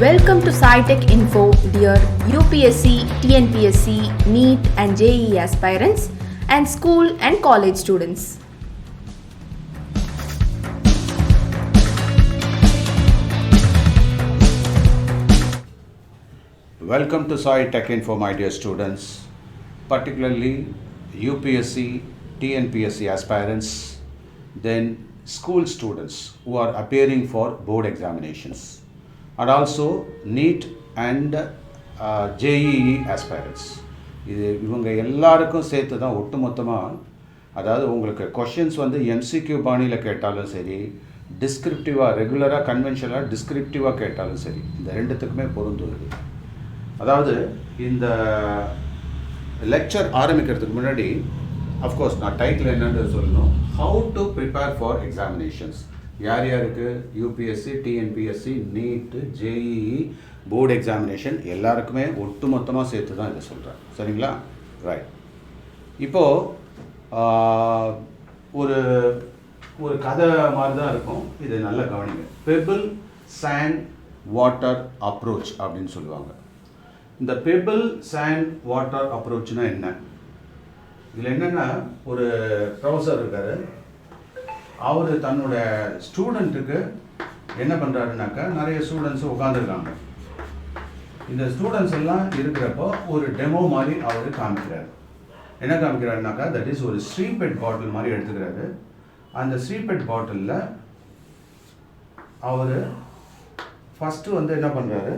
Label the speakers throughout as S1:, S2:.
S1: Welcome to SciTech Info, dear UPSC, TNPSC, NEET and JEE aspirants and school and college students.
S2: Welcome to SciTech Info, my dear students, particularly UPSC, TNPSC aspirants, then school students who are appearing for board examinations, and also NEET and JEE aspirants. இவங்க எல்லாருக்கும் சேர்த்து தான் ஒட்டுமொத்தமாக, அதாவது உங்களுக்கு questions வந்து MCQ பாணியில் கேட்டாலும் சரி, டிஸ்கிரிப்டிவாக ரெகுலராக கன்வென்ஷனலாக டிஸ்கிரிப்டிவாக கேட்டாலும் சரி, இந்த ரெண்டுத்துக்குமே பொருந்துவது. அதாவது இந்த லெக்சர் ஆரம்பிக்கிறதுக்கு முன்னாடி அஃப்கோர்ஸ் நான் டைட்டில் என்னன்னு சொல்லணும். How to prepare for examinations. யார் யாருக்கு யூபிஎஸ்சி, டிஎன்பிஎஸ்சி, நீட்டு, ஜேஇஇ, போர்டு எக்ஸாமினேஷன் எல்லாருக்குமே ஒட்டு மொத்தமாக சேர்த்து தான் இதை சொல்கிறேன். சரிங்களா? ரைட். இப்போது ஒரு ஒரு கதை மாதிரி தான் இருக்கும். இது நல்லா கவனிங்க. பெபிள் சாண்ட் வாட்டர் அப்ரோச் அப்படின்னு சொல்லுவாங்க. இந்த பெபிள் சாண்ட் வாட்டர் அப்ரோச்னா என்ன? இதில் என்னென்னா, ஒரு ப்ரொஃபஸர் இருக்கார். அவர் தன்னோட ஸ்டூடெண்ட்டுக்கு என்ன பண்ணுறாருனாக்கா, நிறைய ஸ்டூடெண்ட்ஸு உட்காந்துருக்காங்க. இந்த ஸ்டூடெண்ட்ஸ் எல்லாம் இருக்கிறப்போ ஒரு டெமோ மாதிரி அவர் காமிக்கிறார். என்ன காமிக்கிறாருனாக்கா, தட் இஸ் ஒரு ஸ்ரீபெட் பாட்டில் மாதிரி எடுத்துக்கிறாரு. அந்த ஸ்ரீபெட் பாட்டிலில் அவர் ஃபஸ்ட்டு வந்து என்ன பண்ணுறாரு,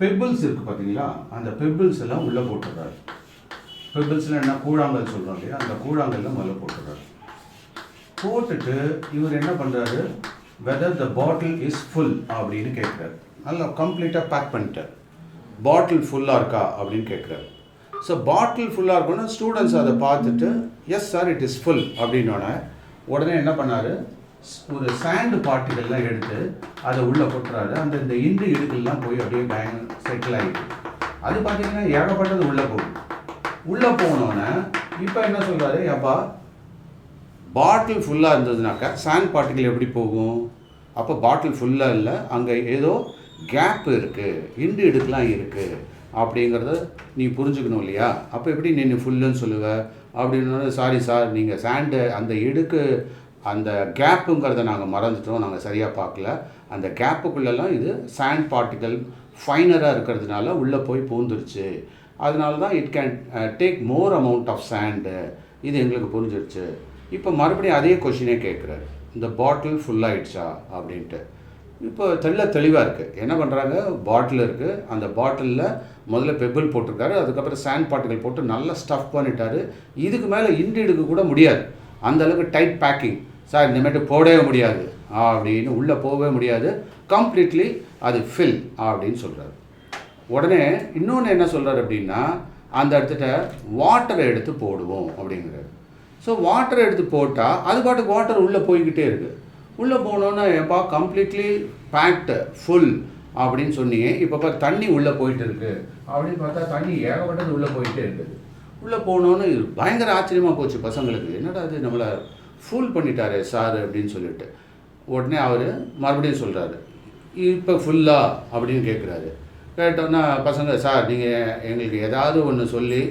S2: பெபிள்ஸ் இருக்குது பார்த்தீங்களா, அந்த பெபிள்ஸ் எல்லாம் உள்ளே போட்டுடுறாரு. பெபிள்ஸ்லாம் என்ன, கூழாங்கல் சொல்கிறோம் இல்லையா, அந்த கூழாங்கல்லாம் முதல்ல போட்டுடுறாரு. போட்டுட்டு இவர் என்ன பண்ணுறாரு, whether the bottle is full அப்படின்னு கேட்குறாரு. நல்லா கம்ப்ளீட்டாக பேக் பண்ணிட்டார். பாட்டில் ஃபுல்லாக இருக்கா அப்படின்னு கேட்குறாரு. ஸோ பாட்டில் ஃபுல்லாக இருக்கணும். ஸ்டூடெண்ட்ஸ் அதை பார்த்துட்டு yes sir it is full அப்படின்னோடனே உடனே என்ன பண்ணார், ஒரு சாண்டு பார்ட்டிகள்லாம் எடுத்து அதை உள்ளே கொட்டுறாரு. அந்த இந்த இண்டு இடுக்கெல்லாம் போய் அப்படியே பேங்க் செட்டில் ஆகிடுது. அது பார்த்தீங்கன்னா ஏகப்பட்டது உள்ளே போகும். உள்ளே போனோன்னே இப்போ என்ன சொல்கிறாரு, அப்பா பாட்டில் ஃபுல்லாக இருந்ததுனாக்கா சாண்ட் பார்ட்டிகல் எப்படி போகும்? அப்போ பாட்டில் ஃபுல்லாக இல்லை, அங்கே ஏதோ கேப் இருக்குது, இண்டு இடுக்கெலாம் இருக்குது அப்படிங்கிறத நீ புரிஞ்சுக்கணும் இல்லையா? அப்போ எப்படி நீ ஃபுல்லுன்னு சொல்லுவ அப்படின்னு. சாரி சார், நீங்கள் சாண்டு அந்த இடுக்கு அந்த கேப்புங்கிறத நாங்கள் மறந்துட்டோம், நாங்கள் சரியாக பார்க்கல. அந்த கேப்புக்குள்ளெல்லாம் இது சாண்ட் பார்ட்டிகல் ஃபைனராக இருக்கிறதுனால உள்ளே போய் பூந்துருச்சு. அதனால தான் it can take more amount of sand. இது எங்களுக்கு புரிஞ்சிருச்சு. இப்போ மறுபடியும் அதே கொஷினே கேட்குறாரு, இந்த பாட்டில் ஃபுல்லாகிடுச்சா அப்படின்ட்டு. இப்போ தெளிவாக இருக்குது. என்ன பண்ணுறாங்க, பாட்டில் இருக்குது, அந்த பாட்டிலில் முதல்ல பெபிள் போட்டிருக்காரு, அதுக்கப்புறம் சாண்ட் பார்ட்டிகல் போட்டு நல்லா ஸ்டஃப் பண்ணிட்டாரு. இதுக்கு மேலே இண்டு எடுக்க கூட முடியாது, அந்தளவுக்கு டைட் பேக்கிங். சார் இனிமேட்டு போடவே முடியாது அப்படின்னு, உள்ளே போகவே முடியாது, கம்ப்ளீட்லி அது ஃபில் அப்படின்னு சொல்கிறாரு. உடனே இன்னொன்று என்ன சொல்கிறார் அப்படின்னா, அந்த இடத்துல வாட்டரை எடுத்து போடுவோம் அப்படிங்கிறாரு. ஸோ வாட்டரை எடுத்து போட்டால் அது பாட்டுக்கு வாட்டர் உள்ளே போய்கிட்டே இருக்குது. உள்ளே போனோன்னா எப்பா கம்ப்ளீட்லி பேக்டு ஃபுல் அப்படின்னு சொன்னீங்க. இப்போ தண்ணி உள்ளே போயிட்டு இருக்குது அப்படின்னு பார்த்தா தண்ணி ஏகப்பட்டது உள்ளே போயிட்டே இருக்குது. உள்ளே போனோன்னு இது பயங்கர ஆச்சரியமாக போச்சு பசங்களுக்கு. என்னடா அது நம்மளை ஃபுல் பண்ணிட்டாரே சார் அப்படின்னு சொல்லிட்டு. உடனே அவர் மறுபடியும் சொல்கிறாரு, இப்போ ஃபுல்லா அப்படின்னு கேட்குறாரு. கேட்டோன்னா பசங்க, சார் நீங்கள் எங்களுக்கு ஏதாவது ஒன்று சொல்லி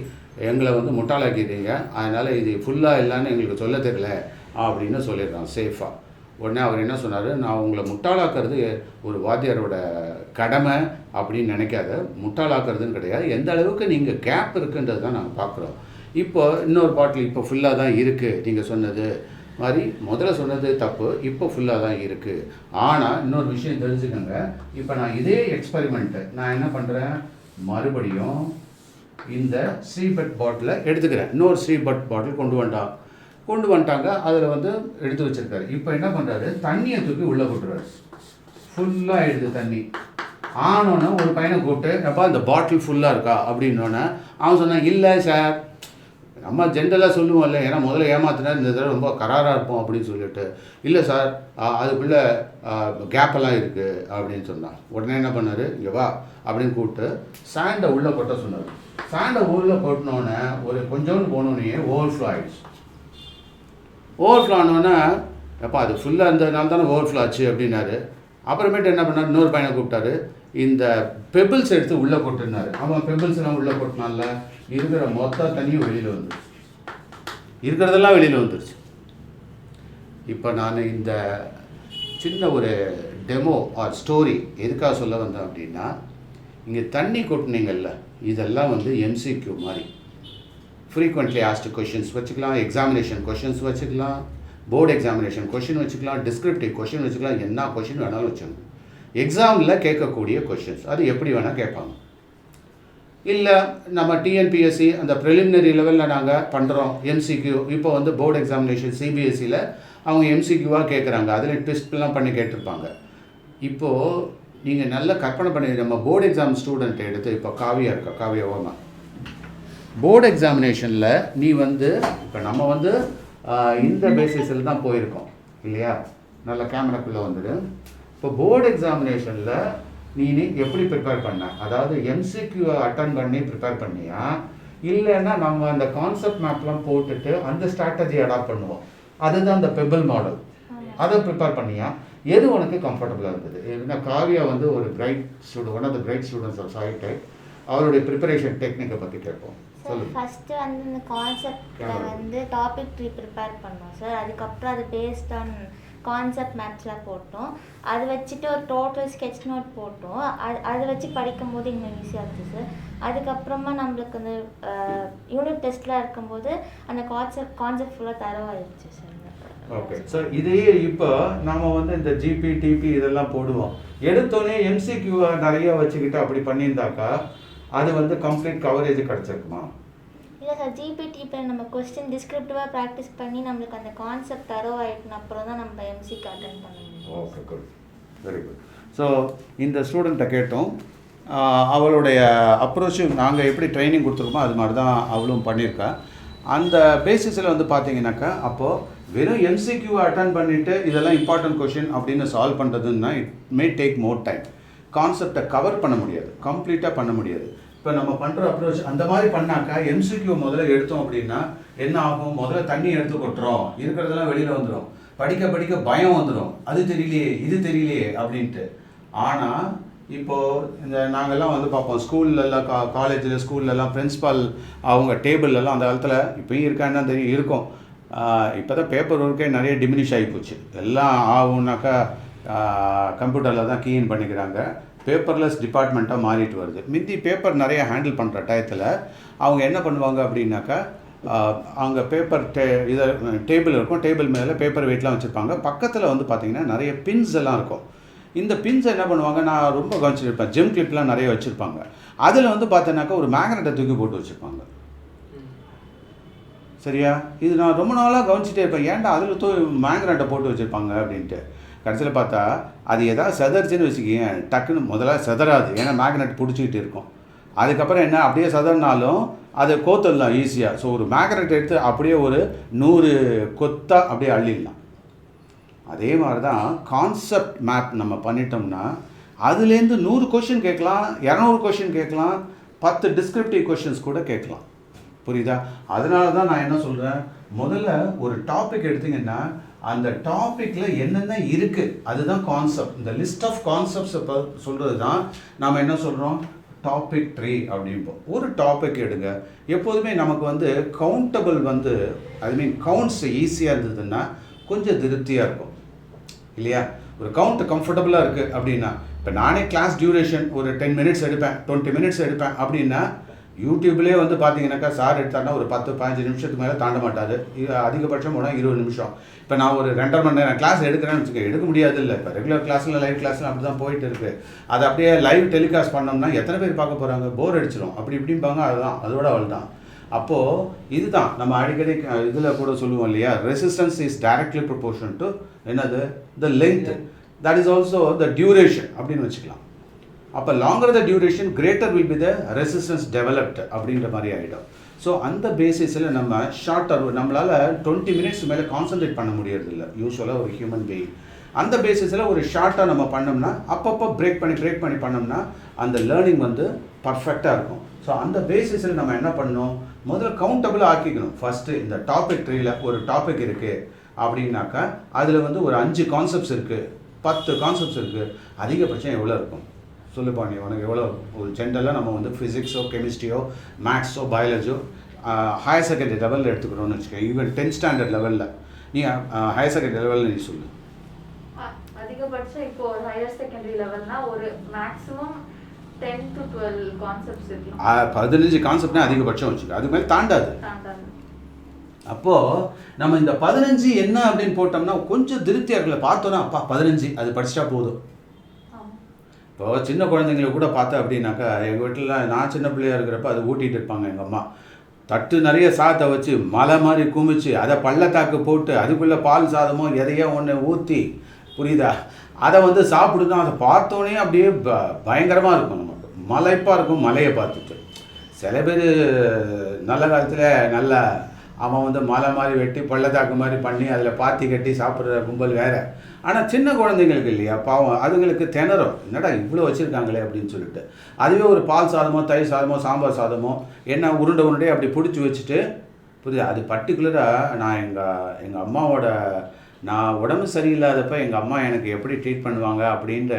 S2: எங்களை வந்து முட்டாளாக்கிடுறீங்க, அதனால் இது ஃபுல்லாக இல்லைன்னு எங்களுக்கு சொல்ல தெரியல அப்படின்னு சொல்லிடுறான் சேஃபாக. உடனே அவர் என்ன சொன்னார், நான் உங்களை முட்டாளாக்குறது ஒரு வாத்தியாரோட கடமை அப்படின்னு நினைக்காத, முட்டாளாக்குறதுன்னு கிடையாது, எந்த அளவுக்கு நீங்கள் கேப் இருக்குன்றது தான் நாங்கள் பார்க்குறோம். இப்போ இன்னொரு பாட்டில் இப்போ ஃபுல்லாக தான் இருக்குது, நீங்கள் சொன்னது மாதிரி முதல்ல சொன்னது தப்பு, இப்போ ஃபுல்லாக தான் இருக்குது. ஆனால் இன்னொரு விஷயம் தெரிஞ்சுக்கோங்க, இப்போ நான் இதே எக்ஸ்பெரிமெண்ட்டு நான் என்ன பண்ணுறேன், மறுபடியும் இந்த ஸ்ரீபட் பாட்டிலை எடுத்துக்கிறேன். இன்னொரு ஸ்ரீபட் பாட்டில் கொண்டு வந்துட்டாங்க, அதில் வந்து எடுத்து வச்சுருக்காரு. இப்போ என்ன பண்ணுறாரு, தண்ணியை தூக்கி உள்ளே கொட்டுறாரு. ஃபுல்லாக ஆகிடுது தண்ணி. ஆனோன்னே ஒரு பையனை கூப்பிட்டு, அப்பா இந்த பாட்டில் ஃபுல்லாக இருக்கா அப்படின்னோடனே அவன் சொன்னான், இல்லை சார், நம்ம ஜென்ரலாக சொல்லுவோம்ல, ஏன்னா முதல்ல ஏமாத்தினா இந்த தடவை ரொம்ப கராராக இருப்போம் அப்படின்னு சொல்லிட்டு, இல்லை சார் அதுக்குள்ளே கேப்பெல்லாம் இருக்குது அப்படின்னு சொன்னான். உடனே என்ன பண்ணார், இங்கே வா அப்படின்னு கூப்பிட்டு சாண்டை உள்ளே கொட்ட சொன்னார். சாண்டை உள்ளே கொட்டினோன்னே ஒரு கொஞ்சோண்டு போனோடனே ஓவர்ஃப்ளோ ஆகிடுச்சு. ஓவர்ஃப்ளோ ஆனோன்னே, எப்போ அது ஃபுல்லாக இருந்ததுனால தானே ஓவர்ஃப்ளோ ஆச்சு அப்படின்னாரு. அப்புறமேட்டு என்ன பண்ணார், இன்னொரு பையனை கூப்பிட்டாரு, இந்த பெபிள்ஸ் எடுத்து உள்ளே கொட்டுனாரு. அவன் பெபிள்ஸ்லாம் உள்ளே கொட்டினால இருக்கிற மொத்த தண்ணியும் வெளியில் வந்துடுச்சு, இருக்கிறதெல்லாம் வெளியில் வந்துடுச்சு. இப்போ நான் இந்த சின்ன ஒரு டெமோ ஆர் ஸ்டோரி எதுக்காக சொல்ல வந்தேன் அப்படின்னா, இங்கே தண்ணி கொட்டினீங்கள்ல, இதெல்லாம் வந்து எம்சிக்யூ மாதிரி ஃப்ரீக்வெண்ட்லி ஆஸ்டு கொஷின்ஸ் வச்சுக்கலாம், எக்ஸாமினேஷன் கொஷின்ஸ் வச்சுக்கலாம், போர்டு எக்ஸாமினேஷன் கொஷின் வச்சுக்கலாம், டிஸ்கிரிப்டிவ் கொஷின் வச்சுக்கலாம், என்ன கொஷின் வேணாலும் வச்சுக்கணும். எக்ஸாமில் கேட்கக்கூடிய கொஷின்ஸ் அது எப்படி வேணால் கேட்பாங்க. இல்லை நம்ம டிஎன்பிஎஸ்சி அந்த ப்ரிலிமினரி லெவலில் நாங்கள் பண்ணுறோம் எம்சிக்யூ. இப்போ வந்து போர்டு எக்ஸாமினேஷன் சிபிஎஸ்சியில் அவங்க எம்சிக்யூவாக கேட்குறாங்க, அதில் ட்விஸ்ட்லாம் பண்ணி கேட்டிருப்பாங்க. இப்போது நீங்கள் நல்லா கற்பனை பண்ணி, நம்ம போர்டு எக்ஸாம் ஸ்டூடெண்ட் எடுத்து இப்போ காவியா இருக்கா, காவியா ஓமா போர்டு எக்ஸாமினேஷனில் நீ வந்து இப்போ நம்ம வந்து இந்த பேசிஸில் தான் போயிருக்கோம் இல்லையா, நல்ல கேமராக்குள்ளே வந்துடு. இப்போ போர்டு எக்ஸாமினேஷனில் நீ எப்படி ப்ரிப்பேர் பண்ண, அதாவது எம்சிக்யூ அட்டன் பண்ணி ப்ரிப்பேர் பண்ணியா, இல்லைன்னா நம்ம அந்த கான்செப்ட் மேப்லாம் போட்டுட்டு அந்த ஸ்ட்ராட்டஜி அடாப்ட் பண்ணுவோம், அதுதான் அந்த பெபிள் மாடல், அதை ப்ரிப்பேர் பண்ணியா, எது உனக்கு கம்ஃபர்டபுளாக இருந்தது? ஏன்னா காவியா வந்து ஒரு great student, one of the great students of Sai tech. அவருடைய ப்ரிப்பரேஷன் டெக்னிக்கை பற்றி கேட்போம்.
S3: சார் ஃபஸ்ட்டு வந்து இந்த கான்செப்டில் வந்து டாபிக் ட்ரீ ப்ரிப்பேர் பண்ணோம் சார். அதுக்கப்புறம் அது பேஸ்ட் ஆன் கான்செப்ட் மேப்ஸ்லாம் போட்டோம். அதை வச்சுட்டு ஒரு டோட்டல் ஸ்கெட்ச் நோட் போட்டோம். அதை வச்சு படிக்கும் போது இன்னும் ஈஸியாக இருந்துச்சு சார். அதுக்கப்புறமா நம்மளுக்கு அந்த யூனிட் டெஸ்ட்லாம் இருக்கும்போது அந்த கான்செப்ட் ஃபுல்லாக தரவாயிருச்சு சார்.
S2: ஓகே சார், இதையே இப்போ நாம் வந்து இந்த ஜிபி டிபி இதெல்லாம் போடுவோம், எடுத்தோடனே எம்சிக்யூவை நிறைய வச்சுக்கிட்டு அப்படி பண்ணியிருந்தாக்கா அது வந்து கம்ப்ளீட் கவரேஜ் கிடச்சிருக்குமா?
S3: இல்லை சார், ஜிபி டிபி நம்ம கொஸ்டின் டிஸ்கிரிப்டிவாக ப்ராக்டிஸ் பண்ணி நம்மளுக்கு அந்த கான்செப்ட் தரவாயிட்டுன அப்புறம் தான் நம்ம எம்சிக்கு அட்டன் பண்ண முடியும்.
S2: Okay, good, very good. So இந்த ஸ்டூடெண்ட்டை கேட்டோம், அவளுடைய அப்ரோச்சும் நாங்கள் எப்படி ட்ரைனிங் கொடுத்துருக்கோமோ அது மாதிரி தான் அவளும் பண்ணியிருக்கா. அந்த பேசிஸில் வந்து பார்த்தீங்கன்னாக்கா அப்போது வெறும் எம்சிக்யூவை அட்டன் பண்ணிவிட்டு இதெல்லாம் இம்பார்ட்டன்ட் கொஷின் அப்படின்னு சால்வ் பண்ணுறதுன்னா it may take more time. கான்செப்டை கவர் பண்ண முடியாது, கம்ப்ளீட்டாக பண்ண முடியாது. இப்போ நம்ம பண்ணுற அப்ரோச் அந்த மாதிரி பண்ணாக்கா எம்சிக்யூ முதல்ல எடுத்தோம் அப்படின்னா என்ன ஆகும், முதல்ல தண்ணி எடுத்து கொட்டுறோம், இருக்கிறதெல்லாம் வெளியில் வந்துடும், படிக்க படிக்க பயம் வந்துடும், அது தெரியலையே இது தெரியலையே அப்படின்ட்டு. ஆனால் இப்போது இந்த நாங்கள்லாம் வந்து பார்ப்போம் ஸ்கூல்லலாம், காலேஜில் ஸ்கூல்லலாம் பிரின்ஸிபால் அவங்க டேபிள்லாம் அந்த காலத்தில் இப்போயும் இருக்கான்னு தெரியும், இருக்கும். இப்போ தான் பேப்பர் ஒர்க்கே நிறைய டிமினிஷ் ஆகி போச்சு, எல்லாம் ஆகும்னாக்கா கம்ப்யூட்டரில் தான் கீஇன் பண்ணிக்கிறாங்க, பேப்பர்லெஸ் டிபார்ட்மெண்ட்டாக மாறிட்டு வருது. மிந்தி பேப்பர் நிறைய ஹேண்டில் பண்ணுற டயத்தில் அவங்க என்ன பண்ணுவாங்க அப்படின்னாக்கா அங்கே பேப்பர் இதை டேபிள் இருக்கும், டேபிள் மேலே பேப்பர் வெயிட்லாம் வச்சுருப்பாங்க, பக்கத்தில் வந்து பார்த்திங்கன்னா நிறைய பின்ஸ் எல்லாம் இருக்கும். இந்த பின்ஸை என்ன பண்ணுவாங்க, நான் ரொம்ப கவனிச்சிருப்பேன், ஜிம் கிளிப்லாம் நிறைய வச்சுருப்பாங்க, அதில் வந்து பார்த்தோன்னாக்கா ஒரு மேக்னெட்டை தூக்கி போட்டு வச்சுருப்பாங்க. சரியா, இது நான் ரொம்ப நாளாக கவனிச்சிட்டே இருப்பேன், ஏன்டா அதில் மேக்னெட்டை போட்டு வச்சுருப்பாங்க அப்படின்ட்டு. கடைசியில் பார்த்தா அது எதாவது செதறிச்சுன்னு வச்சுக்கிங்க, டக்குன்னு முதல்ல செதறாது, ஏன்னா மேக்னெட் பிடிச்சிக்கிட்டு இருக்கும். அதுக்கப்புறம் என்ன, அப்படியே செதறினாலும் அதை கோத்தடலாம் ஈஸியாக. ஸோ ஒரு மேக்னெட் எடுத்து அப்படியே ஒரு 100 கொத்தாக அப்படியே அள்ளிடலாம். அதே மாதிரி தான் கான்செப்ட் மேப் நம்ம பண்ணிட்டோம்னா அதுலேருந்து 100 கொஷின் கேட்கலாம், 200 கொஷின் கேட்கலாம், 10 டிஸ்கிரிப்டிவ் கொஷின்ஸ் கூட கேட்கலாம். புரியுதா? அதனால தான் நான் என்ன சொல்கிறேன், முதல்ல ஒரு டாபிக் எடுத்திங்கன்னா அந்த டாப்பிக்கில் என்னென்ன இருக்குது அதுதான் கான்செப்ட். இந்த லிஸ்ட் ஆஃப் கான்செப்ட்ஸ் இப்போ சொல்கிறது தான் நாம் என்ன சொல்கிறோம், டாபிக் ட்ரீ அப்படிம்போம். ஒரு டாபிக் எடுங்க, எப்போதுமே நமக்கு வந்து கவுண்டபிள் வந்து ஐ மீன் கவுண்ட்ஸ் ஈஸியாக இருந்ததுன்னா கொஞ்சம் திருப்தியாக இருக்கும் இல்லையா? ஒரு கவுண்ட் கம்ஃபர்டபுளாக இருக்குது அப்படின்னா, இப்போ நானே கிளாஸ் டியூரேஷன் ஒரு 10 மினிட்ஸ் எடுப்பேன், 20 மினிட்ஸ் எடுப்பேன் அப்படின்னா யூடியூப்லேயே வந்து பார்த்தீங்கன்னாக்கா சார் எடுத்தாருன்னா ஒரு 10-15 நிமிஷத்துக்கு மேலே தாண்ட மாட்டார், அதிகபட்சம் போனால் 20 நிமிஷம். இப்போ நான் ஒரு 2.5 மணி நேரம் கிளாஸ் எடுக்கிறேன்னு வச்சுக்க, எடுக்க முடியாது இல்லை. இப்போ ரெகுலர் கிளாஸில் லைவ் கிளாஸில் அப்படி தான் போயிட்டு இருக்குது. அதை அப்படியே லைவ் டெலிகாஸ்ட் பண்ணோம்னா எத்தனை பேர் பார்க்க போகிறாங்க, போர் அடிச்சிடும், அப்படி இப்படிம்பாங்க. அதுதான் அதோட அவள் தான். அப்போது இதுதான் நம்ம அடிக்கடி இதில் கூட சொல்லுவோம் இல்லையா, resistance is directly proportion to என்னது, the length, that is also the duration அப்படின்னு வச்சுக்கலாம். அப்போ longer the duration greater will be the resistance developed அப்படின்ற மாதிரி ஆகிடும். ஸோ அந்த பேசிஸில் நம்ம ஷார்ட்டர் நம்மளால் 20 மினிட்ஸ் மேலே கான்சன்ட்ரேட் பண்ண முடியறதில்ல யூஸ்வலாக ஒரு ஹியூமன் பீயிங். அந்த பேசிஸில் ஒரு ஷார்ட்டாக நம்ம பண்ணோம்னா அப்பப்போ பிரேக் பண்ணி பண்ணோம்னா அந்த லேர்னிங் வந்து பர்ஃபெக்டாக இருக்கும். ஸோ அந்த பேசிஸில் நம்ம என்ன பண்ணணும், முதல்ல கவுண்டபிளாக ஆக்கிக்கணும். ஃபஸ்ட்டு இந்த டாபிக் ட்ரீயில் ஒரு டாபிக் இருக்குது அப்படின்னாக்கா அதில் வந்து ஒரு 5 கான்செப்ட்ஸ் இருக்குது, 10 கான்செப்ட்ஸ் இருக்குது, அதிகபட்சம் எவ்வளோ இருக்கும் சொல்லுப்பா நீ உனக்கு எவ்வளோ ஒரு ஜென்ரலாக நம்ம வந்து ஃபிசிக்ஸோ கெமிஸ்ட்ரியோ மேக்ஸோ பயாலஜியோ ஹையர் செகண்டரி லெவலில் எடுத்துக்கிறோன்னு வச்சுக்கோங்க. ஈவன் 10th ஸ்டாண்டர்ட் லெவலில் நீ ஹையர் செகண்டரி லெவலில் நீ சொல்லு.
S4: அதிகபட்சம் இப்போ ஒரு ஹையர் செகண்டரி லெவல்னா ஒரு மேக்ஸிமம் 10 to 12 கான்செப்ட்ஸ் இருக்கலாம்.
S2: 15 கான்செப்ட்னா அதிகபட்சம் வச்சுக்க, அதுக்கு மேலே தாண்டாது. அப்போது நம்ம இந்த 15 என்ன அப்படின்னு போட்டோம்னா கொஞ்சம் திருப்தியாக இருக்கல, பார்த்தோன்னா அப்பா 15 அது படிச்சிட்டா போதும். இப்போ சின்ன குழந்தைங்களை கூட பார்த்தா அப்படின்னாக்கா எங்கள் வீட்டில் நான் சின்ன பிள்ளையாக இருக்கிறப்ப அது ஊட்டிகிட்டு இருப்பாங்க எங்கள் அம்மா. தட்டு நிறைய சாதத்தை வச்சு மலை மாதிரி குமிச்சு அதை பள்ளத்தாக்கு போட்டு அதுக்குள்ளே பால் சாதமோ எதையோ ஒன்று ஊற்றி, புரியுதா, அதை வந்து சாப்பிடுதான். அதை பார்த்தோன்னே அப்படியே பயங்கரமாக இருக்கும், நமக்கு மலைப்பாக இருக்கும். மலையை பார்த்துட்டு சில பேர் நல்ல காலத்தில் நல்லா அவன் வந்து மலை மாதிரி வெட்டி பள்ளத்தாக்கு மாதிரி பண்ணி அதில் பாத்தி கட்டி சாப்பிட்ற கும்பல் வேறு. ஆனால் சின்ன குழந்தைங்களுக்கு இல்லையா பாவம், அதுங்களுக்கு திணறும், என்னடா இவ்வளோ வச்சுருக்காங்களே அப்படின்னு சொல்லிட்டு. அதுவே ஒரு பால் சாதமோ தயிர் சாதமோ சாம்பார் சாதமோ என்ன உருண்டை அப்படி பிடிச்சி வச்சுட்டு, புரியுது, அது பர்டிகுலராக நான் எங்கள் அம்மாவோட நான் உடம்பு சரியில்லாதப்போ எங்கள் அம்மா எனக்கு எப்படி ட்ரீட் பண்ணுவாங்க அப்படின்ற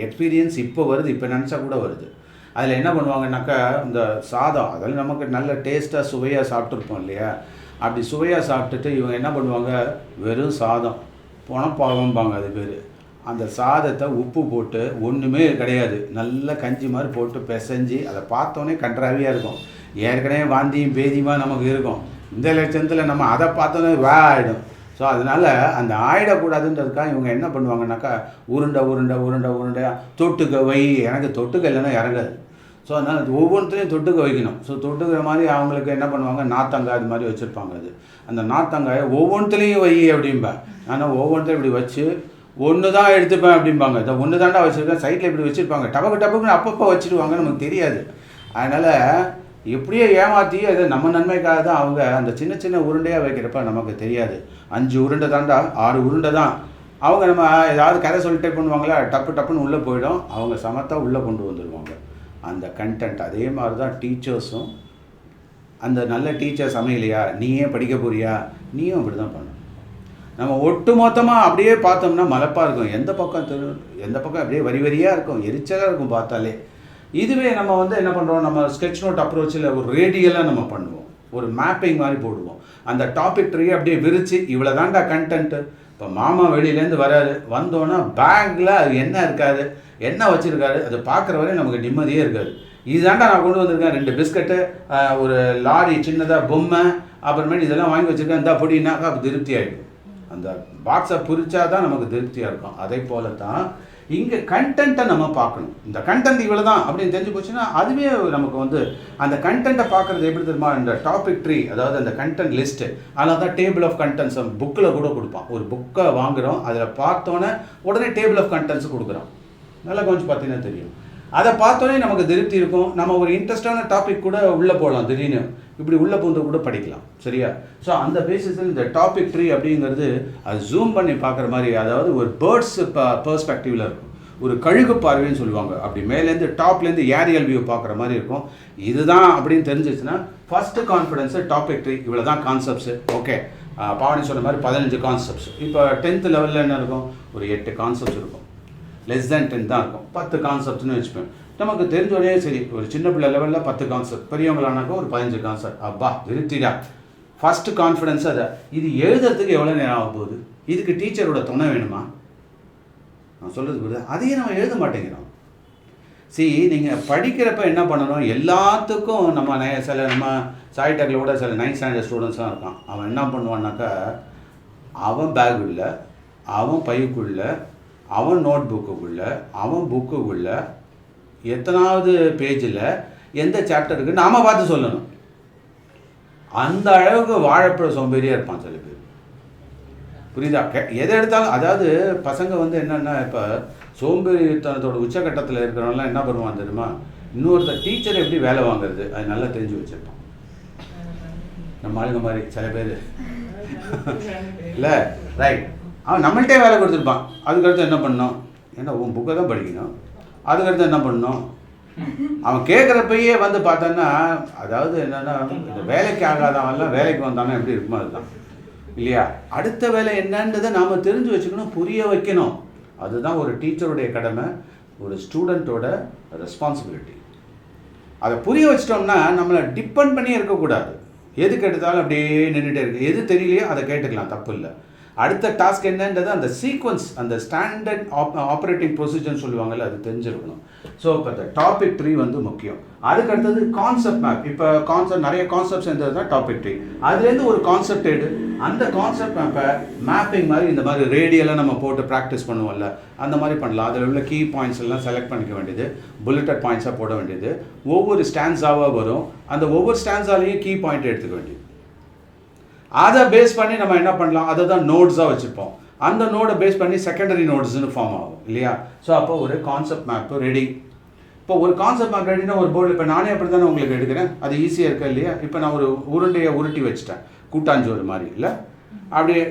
S2: எக்ஸ்பீரியன்ஸ் இப்போ வருது, இப்போ நினச்சா கூட வருது. அதில் என்ன பண்ணுவாங்கன்னாக்கா இந்த சாதம் அதில் நமக்கு நல்ல டேஸ்ட்டாக சுவையாக சாப்பிட்ருப்போம் இல்லையா, அப்படி சுவையாக சாப்பிட்டுட்டு இவங்க என்ன பண்ணுவாங்க, வெறும் சாதம் புனப்பாகம்பாங்க அது பேர். அந்த சாதத்தை உப்பு போட்டு ஒன்றுமே கிடையாது நல்ல கஞ்சி மாதிரி போட்டு பிசைஞ்சு அதை பார்த்தோன்னே கன்றாவியாக இருக்கும். ஏற்கனவே வாந்தியும் பேதியுமா நமக்கு இருக்கும், இந்த லட்சத்தில் நம்ம அதை பார்த்தோன்னே ஆகிடும். ஸோ அதனால் அந்த ஆயிடக்கூடாதுன்றதுக்காக இவங்க என்ன பண்ணுவாங்கன்னாக்கா உருண்டை தொட்டுக்க வை, எனக்கு தொட்டுக்க இல்லைன்னா இறங்காது. ஸோ அதனால் ஒவ்வொன்றுத்தையும் தொட்டுக்க வைக்கணும். ஸோ தொட்டுக்கிற மாதிரி அவங்களுக்கு என்ன பண்ணுவாங்க, நாத்தங்காய் அது மாதிரி வச்சுருப்பாங்க. அது அந்த நாத்தங்காயை ஒவ்வொன்றுத்துலேயும் வை அப்படிம்பேன். ஆனால் ஒவ்வொன்றுத்தையும் இப்படி வச்சு ஒன்று தான் எடுத்துப்பேன் அப்படிம்பாங்க. இதை ஒன்று தாண்டா வச்சுருக்கேன், சைட்டில் இப்படி வச்சுருப்பாங்க, டப்புக்குன்னு அப்பப்போ வச்சுருவாங்க, நமக்கு தெரியாது. அதனால் எப்படியோ ஏமாற்றி அது நம்ம நன்மைக்காக தான் அவங்க அந்த சின்ன சின்ன உருண்டையாக வைக்கிறப்ப நமக்கு தெரியாது. 5 உருண்டை தாண்டா 6 உருண்டை தான். அவங்க நம்ம ஏதாவது கதை சொல்லிட்டே பண்ணுவாங்களா, டப்புன்னு உள்ளே போயிடும், அவங்க சமத்தாக உள்ளே கொண்டு வந்துடுவாங்க அந்த கண்டென்ட். அதே மாதிரி தான் டீச்சர்ஸும். அந்த நல்ல டீச்சர்ஸ் அமையலையா, நீயே படிக்க போறியா, நீயும் அப்படி தான் பண்ணணும். நம்ம ஒட்டு மொத்தமாக அப்படியே பார்த்தோம்னா மலைப்பாக இருக்கும், எந்த பக்கம் அப்படியே வரியாக இருக்கும், எரிச்சலாக இருக்கும் பார்த்தாலே. இதுவே நம்ம வந்து என்ன பண்ணுறோம், நம்ம ஸ்கெட்ச் நோட் அப்ரோச்சில் ஒரு ரேடியலாக நம்ம பண்ணுவோம், ஒரு மேப்பிங் மாதிரி போடுவோம். அந்த டாபிக் ட்ரீ அப்படியே விரித்து இவ்வளோ தாண்டா கண்டென்ட்டு. இப்போ மாமா வெளியிலேருந்து வராரு, வந்தோன்னா பேக்கில் அது என்ன இருக்காது, என்ன வச்சுருக்காரு, அது பார்க்குற வரையும் நமக்கு நிம்மதியே இருக்காது. இதுதாண்டா நான் கொண்டு வந்திருக்கேன், 2 பிஸ்கட்டு, ஒரு லாரி சின்னதாக பொம்மை, அப்புறமேட்டு இதெல்லாம் வாங்கி வச்சுருக்கேன், இந்த பொடினாக்கா அப்போ திருப்தி ஆகிடும். அந்த பாக்ஸை பிரித்தா தான் நமக்கு திருப்தியாக இருக்கும். அதே போல தான் இங்கே கண்டென்ட்டை நம்ம பார்க்கணும். இந்த கண்டென்ட் இவ்வளோ தான் அப்படின்னு தெரிஞ்சு போச்சுன்னா அதுவே நமக்கு வந்து அந்த கண்டென்ட்டை பார்க்குறது எப்படி தெரியுமா, இந்த டாபிக் ட்ரீ, அதாவது அந்த கண்டென்ட் லிஸ்ட்டு. அதனால தான் டேபிள் ஆஃப் கண்டென்ட்ஸ் புக்கில் கூட கொடுப்பான். ஒரு புக்கை வாங்குகிறோம், அதில் பார்த்தோன்னே உடனே டேபிள் ஆஃப் கண்டென்ட்ஸ் கொடுக்குறோம். நல்லா கொஞ்சம் பார்த்தீங்கன்னா தெரியும். அதை பார்த்தோன்னே நமக்கு திருப்தி இருக்கும். நம்ம ஒரு இன்ட்ரெஸ்டான டாபிக் கூட உள்ளே போகலாம், திடீர்னு இப்படி உள்ளே பூந்து கூட படிக்கலாம், சரியா. ஸோ அந்த பேசிஸில் இந்த டாபிக் ட்ரீ அப்படிங்கிறது அது ஜூம் பண்ணி பார்க்குற மாதிரி, அதாவது ஒரு பேர்ட்ஸ் பெர்ஸ்பெக்டிவில் இருக்கும், ஒரு கழுகு பார்வைன்னு சொல்லுவாங்க. அப்படி மேலேருந்து டாப்லேருந்து ஏரியல் வியூ பார்க்குற மாதிரி இருக்கும். இதுதான் அப்படின்னு தெரிஞ்சிச்சுன்னா ஃபஸ்ட்டு கான்ஃபிடென்ஸு டாபிக் ட்ரீ, இவ்வளோ தான் கான்செப்ட்ஸு. ஓகே, பாவனி சொன்ன மாதிரி 15 கான்செப்ட்ஸ். இப்போ 10th லெவலில் என்ன இருக்கும், ஒரு 8 கான்செப்ட்ஸ் இருக்கும். லெஸ் தேன் 10 தான் இருக்கும், 10 கான்செப்ட்னு வச்சுப்பேன். நமக்கு தெரிஞ்சோடனே சரி, ஒரு சின்ன பிள்ளை லெவலில் 10 கான்செப்ட், பெரியவங்களானாக்கா ஒரு 15 கான்செப்ட். அப்பா திருப்திடா, ஃபஸ்ட்டு கான்ஃபிடென்ஸ். அதை இது எழுதுறதுக்கு எவ்வளோ நேரம் ஆக போகுது, இதுக்கு டீச்சரோட துணை வேணுமா, நான் சொல்கிறது புரியுது. அதையே நம்ம எழுத மாட்டேங்கிறோம். நீங்கள் படிக்கிறப்ப என்ன பண்ணணும், எல்லாத்துக்கும் நம்ம சாய்டக்கில் கூட சில 9th ஸ்டாண்டர்ட் ஸ்டூடெண்ட்ஸ்லாம் இருக்கான். அவன் என்ன பண்ணுவான்னாக்கா, அவன் பேக்குள்ள, அவன் பைக்குள்ள, அவன் நோட் புக்குக்குள்ளே, அவன் புக்குக்குள்ளே எத்தனாவது பேஜில் எந்த சாப்டருக்கு நாம் பார்த்து சொல்லணும். அந்த அளவுக்கு வாழைப்பழ சோம்பேறியாக இருப்பான் சில பேர், புரியுதா. எதை எடுத்தாலும், அதாவது பசங்க வந்து என்னென்னா, இப்போ சோம்பேறித்தனத்தோட உச்சக்கட்டத்தில் இருக்கிறவங்களாம் என்ன பண்ணுவான் தெரியுமா, இன்னொருத்தர் டீச்சர் எப்படி வேலை வாங்குறது அது நல்லா தெரிஞ்சு வச்சுருப்பான். நம்ம ஆளுங்க மாதிரி சில பேர் இல்லை, ரைட். அவன் நம்மள்கிட்டே வேலை கொடுத்துருப்பான். அதுக்கடுத்து என்ன பண்ணணும், ஏன்னா உன் புக்கை தான் படிக்கணும். அதுக்கடுத்து என்ன பண்ணணும், அவன் கேட்குறப்பயே வந்து பார்த்தான்னா, அதாவது என்னென்னா, இந்த வேலைக்கு ஆகாதவன்லாம் வேலைக்கு வந்தானா எப்படி இருக்குமோ அதுதான் இல்லையா. அடுத்த வேலை என்னன்றதை நாம் தெரிஞ்சு வச்சுக்கணும், புரிய வைக்கணும். அதுதான் ஒரு டீச்சருடைய கடமை. ஒரு ஸ்டூடெண்ட்டோட ரெஸ்பான்சிபிலிட்டி. அதை புரிய வச்சிட்டோம்னா நம்மளை டிபெண்ட் பண்ணி இருக்கக்கூடாது. எதுக்கு எடுத்தாலும் அப்படியே நின்றுட்டே இருக்குது. எது தெரியலையோ அதை கேட்டுக்கலாம், தப்பு இல்லை. அடுத்த டாஸ்க் என்னன்றது அந்த சீக்வன்ஸ், அந்த ஸ்டாண்டர்ட் ஆப்ரேட்டிங் ப்ரொசீஜர்னு சொல்லுவாங்கள்ல, அது தெரிஞ்சிருக்கணும். ஸோ இப்போ இந்த டாபிக் ட்ரீ வந்து முக்கியம். அதுக்கு அடுத்தது கான்செப்ட் மேப். இப்போ நிறைய கான்செப்ட்ஸ் இருந்தது தான் டாபிக் ட்ரீ. அதுலேருந்து ஒரு கான்செப்ட் எடு, அந்த கான்செப்ட் மேப்பை மேப்பிங் மாதிரி இந்த மாதிரி ரேடியெல்லாம் நம்ம போட்டு ப்ராக்டிஸ் பண்ணுவோம்ல, அந்த மாதிரி பண்ணலாம். அதில் உள்ள கீ பாயிண்ட்ஸ் எல்லாம் செலக்ட் பண்ணிக்க வேண்டியது, புல்லட்டட் பாயிண்ட்ஸாக போட வேண்டியது, ஒவ்வொரு ஸ்டாண்ட்ஸாவாக வரும். அந்த ஒவ்வொரு ஸ்டாண்ட்ஸாலேயும் கீ பாயிண்ட் எடுத்துக்க வேண்டியது. அதை பேஸ் பண்ணி நம்ம என்ன பண்ணலாம், அதை தான் நோட்ஸாக வச்சுருப்போம். அந்த நோடை பேஸ் பண்ணி செகண்டரி நோட்ஸ்னு ஃபார்ம் ஆகும் இல்லையா. ஸோ அப்போ ஒரு கான்செப்ட் மேப்பு ரெடி. இப்போ ஒரு கான்செப்ட் மேப் ரெடினா ஒரு போர்டு, இப்போ நானே அப்படி தானே உங்களுக்கு எடுக்கிறேன், அது ஈஸியாக இருக்கா இல்லையா. இப்போ நான் ஒரு உருண்டையை உருட்டி வச்சுட்டேன், கூட்டாஞ்சோறு மாதிரி இல்லை. அப்படியே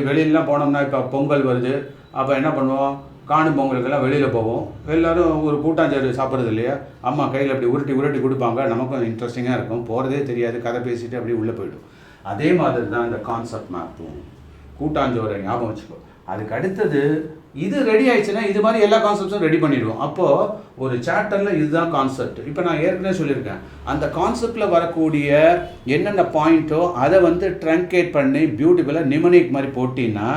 S2: வெளியிலலாம் போனோம்னா இப்போ பொங்கல் வருது, அப்போ என்ன பண்ணுவோம், காணும் பொங்கலுக்கெல்லாம் வெளியில் போவோம். எல்லோரும் ஒரு கூட்டாஞ்சோறு சாப்பிட்றது இல்லையா, அம்மா கையில் அப்படி உருட்டி உருட்டி கொடுப்பாங்க, நமக்கும் இன்ட்ரெஸ்டிங்காக இருக்கும், போகிறதே தெரியாது, கதை பேசிட்டு அப்படியே உள்ளே போய்டும். அதே மாதிரி தான் இந்த கான்செப்ட் மேப்பும். கூட்டாஞ்சோரை ஞாபகம் வச்சுக்கோ. அதுக்கு அடுத்தது இது ரெடி ஆயிடுச்சுன்னா இது மாதிரி எல்லா கான்செப்ட்ஸும் ரெடி பண்ணிடுவோம். அப்போது ஒரு சாப்டரில் இதுதான் கான்செப்ட். இப்போ நான் ஏற்கனவே சொல்லியிருக்கேன், அந்த கான்செப்டில் வரக்கூடிய என்னென்ன பாயிண்ட்டோ அதை வந்து ட்ரங்கேட் பண்ணி பியூட்டிஃபுல்லாக நிமோனிக் மாதிரி போட்டின்னா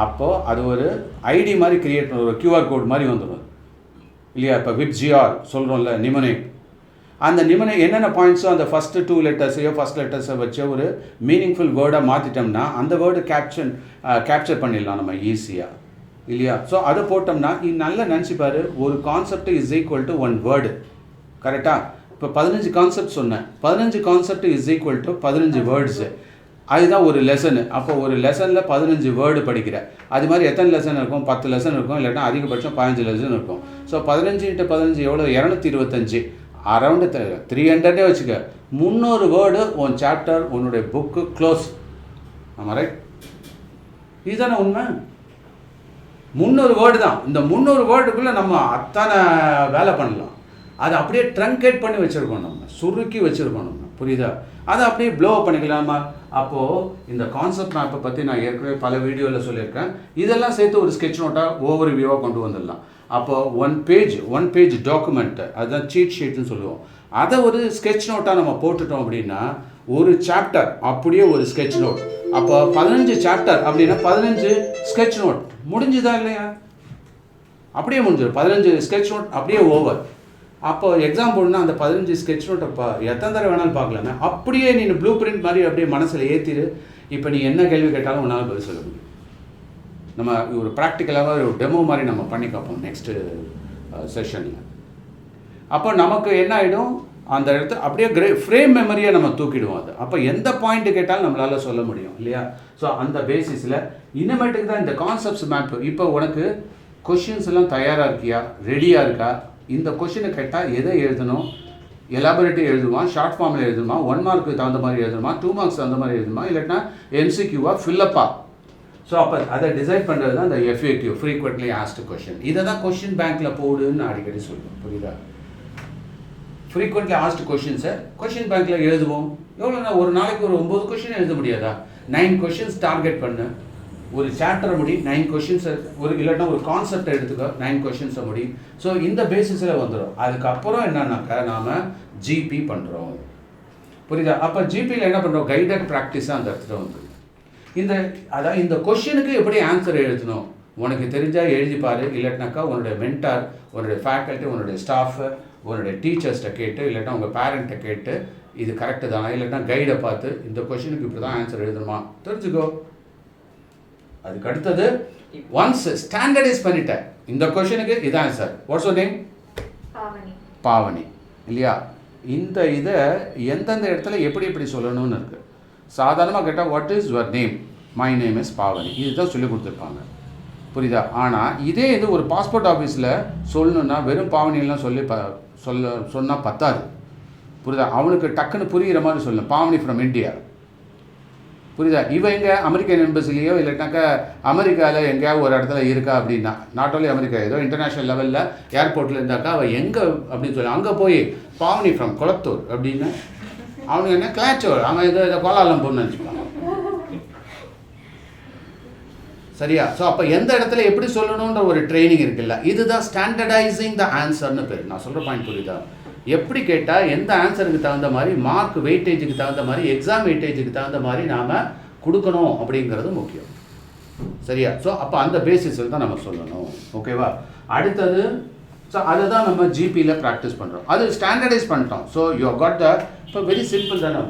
S2: அப்போது அது ஒரு ஐடி மாதிரி கிரியேட் பண்ண, ஒரு QR கோட் மாதிரி வந்துடும் இல்லையா. இப்போ WIPGR சொல்கிறோம்ல, நிமோனிக். அந்த நிமோனிக் என்னென்ன பாயிண்ட்ஸோ அந்த ஃபஸ்ட்டு 2 லெட்டர்ஸையோ ஃபஸ்ட் லெட்டர்ஸை வச்சு ஒரு மீனிங்ஃபுல் வேர்டாக மாற்றிட்டோம்னா அந்த வேர்டு கேப்சர் பண்ணிடலாம் நம்ம ஈஸியாக இல்லையா. ஸோ அதை போட்டோம்னா நல்லா நினச்சிப்பார், ஒரு concept is equal to 1 word. கரெக்டாக? இப்போ 15 கான்செப்ட் சொன்னேன், 15 concept is equal to 15 words. அதுதான் ஒரு லெசனு. அப்போ ஒரு லெசனில் 15 வேர்டு படிக்கிறேன். அது மாதிரி எத்தனை லெசன் இருக்கும், 10 லெசன் இருக்கும், இல்லைன்னா அதிகபட்சம் 15 லெசன் இருக்கும். ஸோ 15 × 15 எவ்வளோ, 225, அரௌண்டு 300 வச்சுக்க. 300 வேர்டு உன் சாப்டர், உன்னுடைய புக்கு க்ளோஸ். ஆமாம், ரைட்? இதுதானே உண்மை. 300 வேர்டு தான். இந்த 300 வேர்டுக்குள்ளே நம்ம அத்தனை வேலை பண்ணலாம். அதை அப்படியே ட்ரங்கேட் பண்ணி வச்சுருக்கோம், நம்ம சுருக்கி வச்சுருக்கோம் நம்ம, புரியுதா. அதை அப்படியே ப்ளோ பண்ணிக்கலாமா. அப்போது இந்த கான்செப்ட் மேப்பை பற்றி நான் ஏற்கனவே பல வீடியோவில் சொல்லியிருக்கேன். இதெல்லாம் சேர்த்து ஒரு ஸ்கெட்ச் நோட்டாக ஓவர் வியூவாக கொண்டு வந்துடலாம். அப்போது ஒன் பேஜ் டாக்குமெண்ட்டு, அதுதான் சீட் ஷீட்னு சொல்லுவோம். அதை ஒரு ஸ்கெட்ச் நோட்டாக நம்ம போட்டுட்டோம் அப்படின்னா ஒரு சாப்டர் அப்படியே ஒரு ஸ்கெட்ச் நோட். அப்போ 15 சாப்டர் அப்படின்னா 15 ஸ்கெட்ச் நோட். முடிஞ்சுதா இல்லையா? அப்படியே முடிஞ்சிடும். 15 ஸ்கெட்ச் நோட் அப்படியே ஓவர். அப்போ எக்ஸாம் போடணுன்னா அந்த 15 ஸ்கெட்ச் நோட்டை எத்தனை தடவை வேணாலும் பார்க்கலாமே. அப்படியே நீ ப்ளூ பிரிண்ட் மாதிரி அப்படியே மனசில் ஏற்றிடு. இப்போ நீ என்ன கேள்வி கேட்டாலும் உன்னால் பதில் சொல்ல முடியும். நம்ம ஒரு ப்ராக்டிக்கலாக ஒரு டெமோ மாதிரி நம்ம பண்ணி பார்ப்போம் நெக்ஸ்ட்டு செஷனில். அப்போ நமக்கு என்ன ஆகிடும், அந்த இடத்த அப்படியே ஃப்ரேம் மெமரியை நம்ம தூக்கிடுவோம். அது அப்போ எந்த பாயிண்ட்டு கேட்டாலும் நம்மளால் சொல்ல முடியும் இல்லையா. ஸோ அந்த பேசிஸில் இனிமேட்டுக்கு தான் இந்த கான்செப்ட்ஸ் மேப்பு. இப்போ உனக்கு கொஷின்ஸ் எல்லாம் தயாராக இருக்கியா, ரெடியாக இருக்கா? இந்த கொஷினை கேட்டால் எதை எழுதணும், எலாபரேட்டிவ் எழுதுமா, ஷார்ட் ஃபார்மில் எழுதணுமா, 1 மார்க்கு தகுந்த மாதிரி எழுதணுமா, 2 மார்க்ஸ் தகுந்த மாதிரி எழுதணுமா, இல்லைன்னா MCQவா ஃபில்லப்பா. ஸோ அப்போ அதை டிசைட் பண்ணுறது தான் இந்த FAQ, ஃப்ரீக்வெண்ட்லி ஆஸ்டு கொஷின். இதை தான் கொஷின் பேங்க்கில் போடுன்னு நான் அடிக்கடி சொல்லுவேன், புரியுதா. ஃப்ரீக்வெண்ட்லி ஆஸ்டு கொஷின்ஸை கொஷின் பேங்க்கில் எழுதுவோம். எவ்வளோண்ணா, ஒரு நாளைக்கு ஒரு 9 கொஷின் எழுத முடியாதா? 9 கொஷின்ஸ் டார்கெட் பண்ணு. ஒரு சாப்டரை முடி, 9 கொஷின்ஸை இல்லைன்னா ஒரு கான்செப்டை எடுத்துக்கோ, 9 கொஷின்ஸை முடி. ஸோ இந்த பேசிஸில் வந்துடும். அதுக்கப்புறம் என்னன்னாக்கா நாம் GP பண்ணுறோம், புரியுதா. அப்போ GPயில் என்ன பண்ணுறோம், கைடட் ப்ராக்டிஸாக அந்த இடத்துல வந்துடும். அதான் இந்த கொஷினுக்கு எப்படி ஆன்சர் எழுதணும் உனக்கு தெரிஞ்சால் எழுதிப்பார். இல்லைனாக்கா உன்னுடைய மென்டார், உன்னுடைய ஃபேக்கல்ட்டி, உன்னுடைய ஸ்டாஃபு, உன்னுடைய டீச்சர்ஸ்ட்டை கேட்டு, இல்லைன்னா உங்கள் பேரண்ட்டை கேட்டு இது கரெக்டு தானா, இல்லைன்னா கைடை பார்த்து இந்த கொஷினுக்கு இப்படி தான் ஆன்சர் எழுதணுமா தெரிஞ்சுக்கோ. அதுக்கு அடுத்தது ஒன்ஸ் ஸ்டாண்டர்டைஸ் பண்ணிட்டேன், இந்த கொஷினுக்கு இதான் sir. What's your name? Pavani இல்லையா. இந்த இதை எந்தெந்த இடத்துல எப்படி சொல்லணும்னு இருக்குது. சாதாரணமாக கேட்டால் what is your name, my name is Pavani, இதுதான் சொல்லி கொடுத்துருப்பாங்க, புரியுதா. ஆனால் இதே இது ஒரு பாஸ்போர்ட் ஆஃபீஸில் சொல்லணுன்னா வெறும் பாவனியெல்லாம் சொன்னால் பத்தாது, புரியுதா. அவனுக்கு டக்குன்னு புரிகிற மாதிரி சொல்லணும், பாவனி ஃப்ரம் இந்தியா, புரியுதா. இவங்க அமெரிக்கன் எம்பசிலேயோ இல்லைனாக்கா அமெரிக்காவில் எங்கேயாவது ஒரு இடத்துல இருக்கா அப்படின்னா, நாட் ஓன்லி அமெரிக்கா, ஏதோ இன்டர்நேஷ்னல் லெவலில் ஏர்போர்ட்டில் இருந்தாக்கா அவள் எங்கே அப்படின்னு சொல்லி அங்கே போய் பாவனி ஃப்ரம் குளத்தூர் அப்படின்னு அவனுக்கு என்ன கிளாச்சோர், அவன் இதை கோலாலம்பூர்னு நினச்சிப்பாங்க. சரியா? ஸோ அப்போ எந்த இடத்துல எப்படி சொல்லணுன்ற ஒரு ட்ரைனிங் இருக்குல்ல, இதுதான் ஸ்டாண்டர்டைசிங் த ஆன்சர்னு பேர். நான் சொல்கிற பாயிண்ட் புரியுதா? எப்படி கேட்டால் எந்த ஆன்சருக்கு தகுந்த மாதிரி, மார்க் வெயிட்டேஜுக்கு தகுந்த மாதிரி, எக்ஸாம் வெயிட்டேஜுக்கு தகுந்த மாதிரி நாம் கொடுக்கணும் அப்படிங்கிறது முக்கியம். சரியா? ஸோ அப்போ அந்த பேசிஸில் தான் நம்ம சொல்லணும். ஓகேவா? அடுத்தது, ஸோ அதை தான் நம்ம ஜிபியில் ப்ராக்டிஸ் பண்ணுறோம். அது ஸ்டாண்டர்டைஸ் பண்ணிட்டோம். ஸோ யூ காட் த, இப்போ வெரி சிம்பிள் தானே.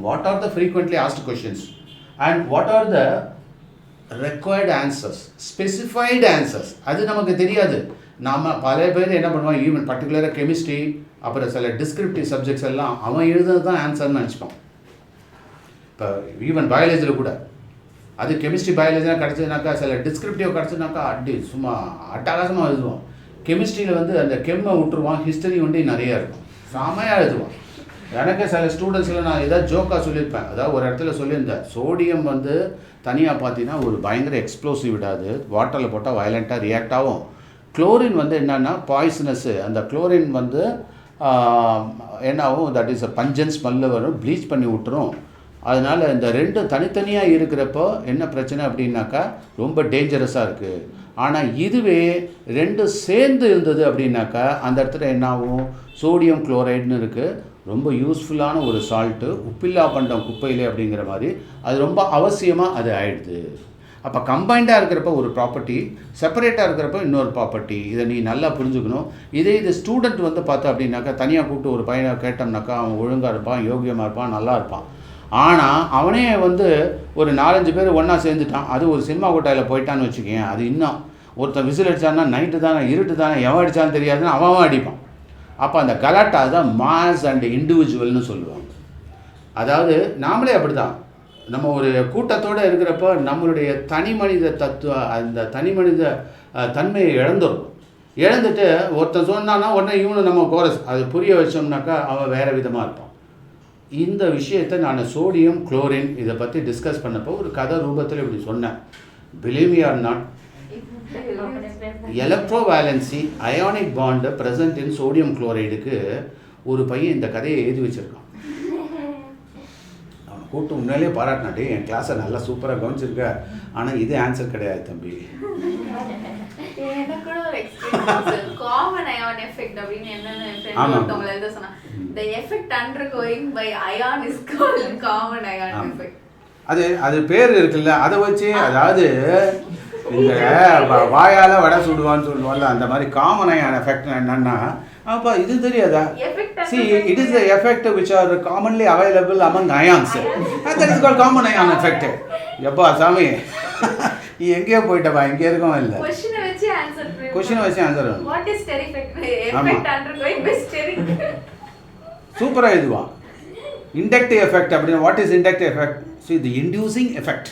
S2: What are the frequently asked questions and what are the required answers, specified answers. அது நமக்கு தெரியாது. நாம் பல பேர் என்ன பண்ணுவோம், ஈவன் பர்டிகுலராக கெமிஸ்ட்ரி, அப்புறம் சில டிஸ்கிரிப்டிவ் சப்ஜெக்ட்ஸ் எல்லாம் அவன் எழுதுறது தான் ஆன்சர்னு நினச்சிப்பான். இப்போ ஈவன் பயாலஜியில் கூட அது கெமிஸ்ட்ரி பயாலஜிலாம் கிடச்சதுனாக்கா, சில டிஸ்கிரிப்டிவ் கிடச்சதுனாக்கா அடி சும்மா அட்டகாசமாக எழுதுவான். கெமிஸ்ட்ரியில் வந்து அந்த கெம்மை விட்டுருவான், ஹிஸ்டரி வந்து நிறையா இருக்கும், செமையாக எழுதுவான். எனக்கு சில ஸ்டூடெண்ட்ஸில் நான் ஏதாவது ஜோக்காக சொல்லியிருப்பேன். அதாவது ஒரு இடத்துல சொல்லியிருந்தேன், சோடியம் வந்து தனியாக பார்த்தீங்கன்னா ஒரு பயங்கர எக்ஸ்ப்ளோசிவ் விடாது, வாட்டரில் போட்டால் வயலண்ட்டாக ரியாக்ட் ஆகும். குளோரின் வந்து என்னென்னா பாய்சனஸ்ஸு. அந்த குளோரின் வந்து என்ன ஆகும், தட் இஸ் அ பஞ்சன் ஸ்மெல்லு வரும், ப்ளீச் பண்ணி விட்டுரும். அதனால் இந்த ரெண்டும் தனித்தனியாக இருக்கிறப்போ என்ன பிரச்சனை அப்படின்னாக்கா ரொம்ப டேஞ்சரஸாக இருக்குது. ஆனால் இதுவே ரெண்டும் சேர்ந்து இருந்தது அப்படின்னாக்கா அந்த இடத்துல என்ன ஆகும், சோடியம் குளோரைடுன்னு இருக்குது, ரொம்ப யூஸ்ஃபுல்லான ஒரு சால்ட்டு, உப்பில்லா பண்டம் குப்பையிலே அப்படிங்கிற மாதிரி அது ரொம்ப அவசியமாக அது ஆயிடுது. அப்போ கம்பைண்டாக இருக்கிறப்ப ஒரு ப்ராப்பர்ட்டி, செப்பரேட்டாக இருக்கிறப்ப இன்னொரு ப்ராப்பர்ட்டி. இதை நீ நல்லா புரிஞ்சுக்கணும். இது ஸ்டூடெண்ட் வந்து பார்த்தா அப்படின்னாக்கா தனியாக கூப்பிட்டு ஒரு பையனை கேட்டோம்னாக்கா அவன் ஒழுங்காக இருப்பான், யோகியமாக இருப்பான், நல்லா இருப்பான். ஆனால் அவனே வந்து ஒரு 4-5 பேர் ஒன்றா சேர்ந்துட்டான், அது ஒரு சினிமா கொட்டாயில் போயிட்டான்னு வச்சுக்கேன், அது இன்னும் ஒருத்தன் விசில் அடித்தான்னா நைட்டு தானே இருட்டு தானே எவன் அடித்தான்னு தெரியாதுன்னு அவன் அடிப்பான். அப்போ அந்த கலாட்டா தான் மாஸ் அண்ட் இண்டிவிஜுவல்னு சொல்லுவாங்க. அதாவது நாமளே அப்படி தான், நம்ம ஒரு கூட்டத்தோடு இருக்கிறப்போ நம்மளுடைய தனி மனித தத்துவம், அந்த தனி மனித தன்மையை இழந்துட்டு ஒருத்தன் சொன்னான்னா உடனே இவனு நம்ம கோரஸ் அது புரிய வச்சோம்னாக்கா அவன் வேறு விதமாக இருப்பான். இந்த விஷயத்தை நான் சோடியம் குளோரின் இதை பற்றி டிஸ்கஸ் பண்ணப்போ ஒரு கதை ரூபத்தில் இப்படி சொன்னேன். Believe me or not, electrovalency ionic bond present in sodium குளோரைடுக்கு ஒரு பையன் இந்த கதையை எழுதி வச்சுருக்கான். அவனை கூப்பிட்டு உண்மையிலேயே பாராட்டினாட்டே, என் கிளாஸை நல்லா சூப்பராக கவனிச்சிருக்க, ஆனால் இது ஆன்சர் கிடையாது தம்பி.
S4: எனக்கு கூட ஒரு எக்ஸ்பீரியன்ஸ், காமன் அயான் எஃபெக்ட் அப்படின்னு என்னன்னு ஃப்ரெண்ட் ஒருத்தவங்க எழுத சொன்னா, the effect undergoing by ion is called common ion effect.
S2: அது பேர் இருக்குல்ல, அதை வச்சு அதாவது இந்த வாயால் வடை சுடுவான்னு சொல்லுவாங்கல்ல, அந்த மாதிரி காமன் அயான் எஃபெக்ட் என்னன்னா, அப்போ இது தெரியாதா? See, it is the effect which are commonly available among ions. That is called common ion effect. எப்பா சாமி நீ எங்கேயோ போயிட்டப்பா, இங்கே இருக்கவும் இல்லை.
S4: கொஸ்டினை வச்சு answer what is steric effect undergoing by steric.
S2: சூப்பராக இதுவா இண்டக்டிவ் எஃபெக்ட் அப்படின்னு. What is inductive effect? See, the inducing effect.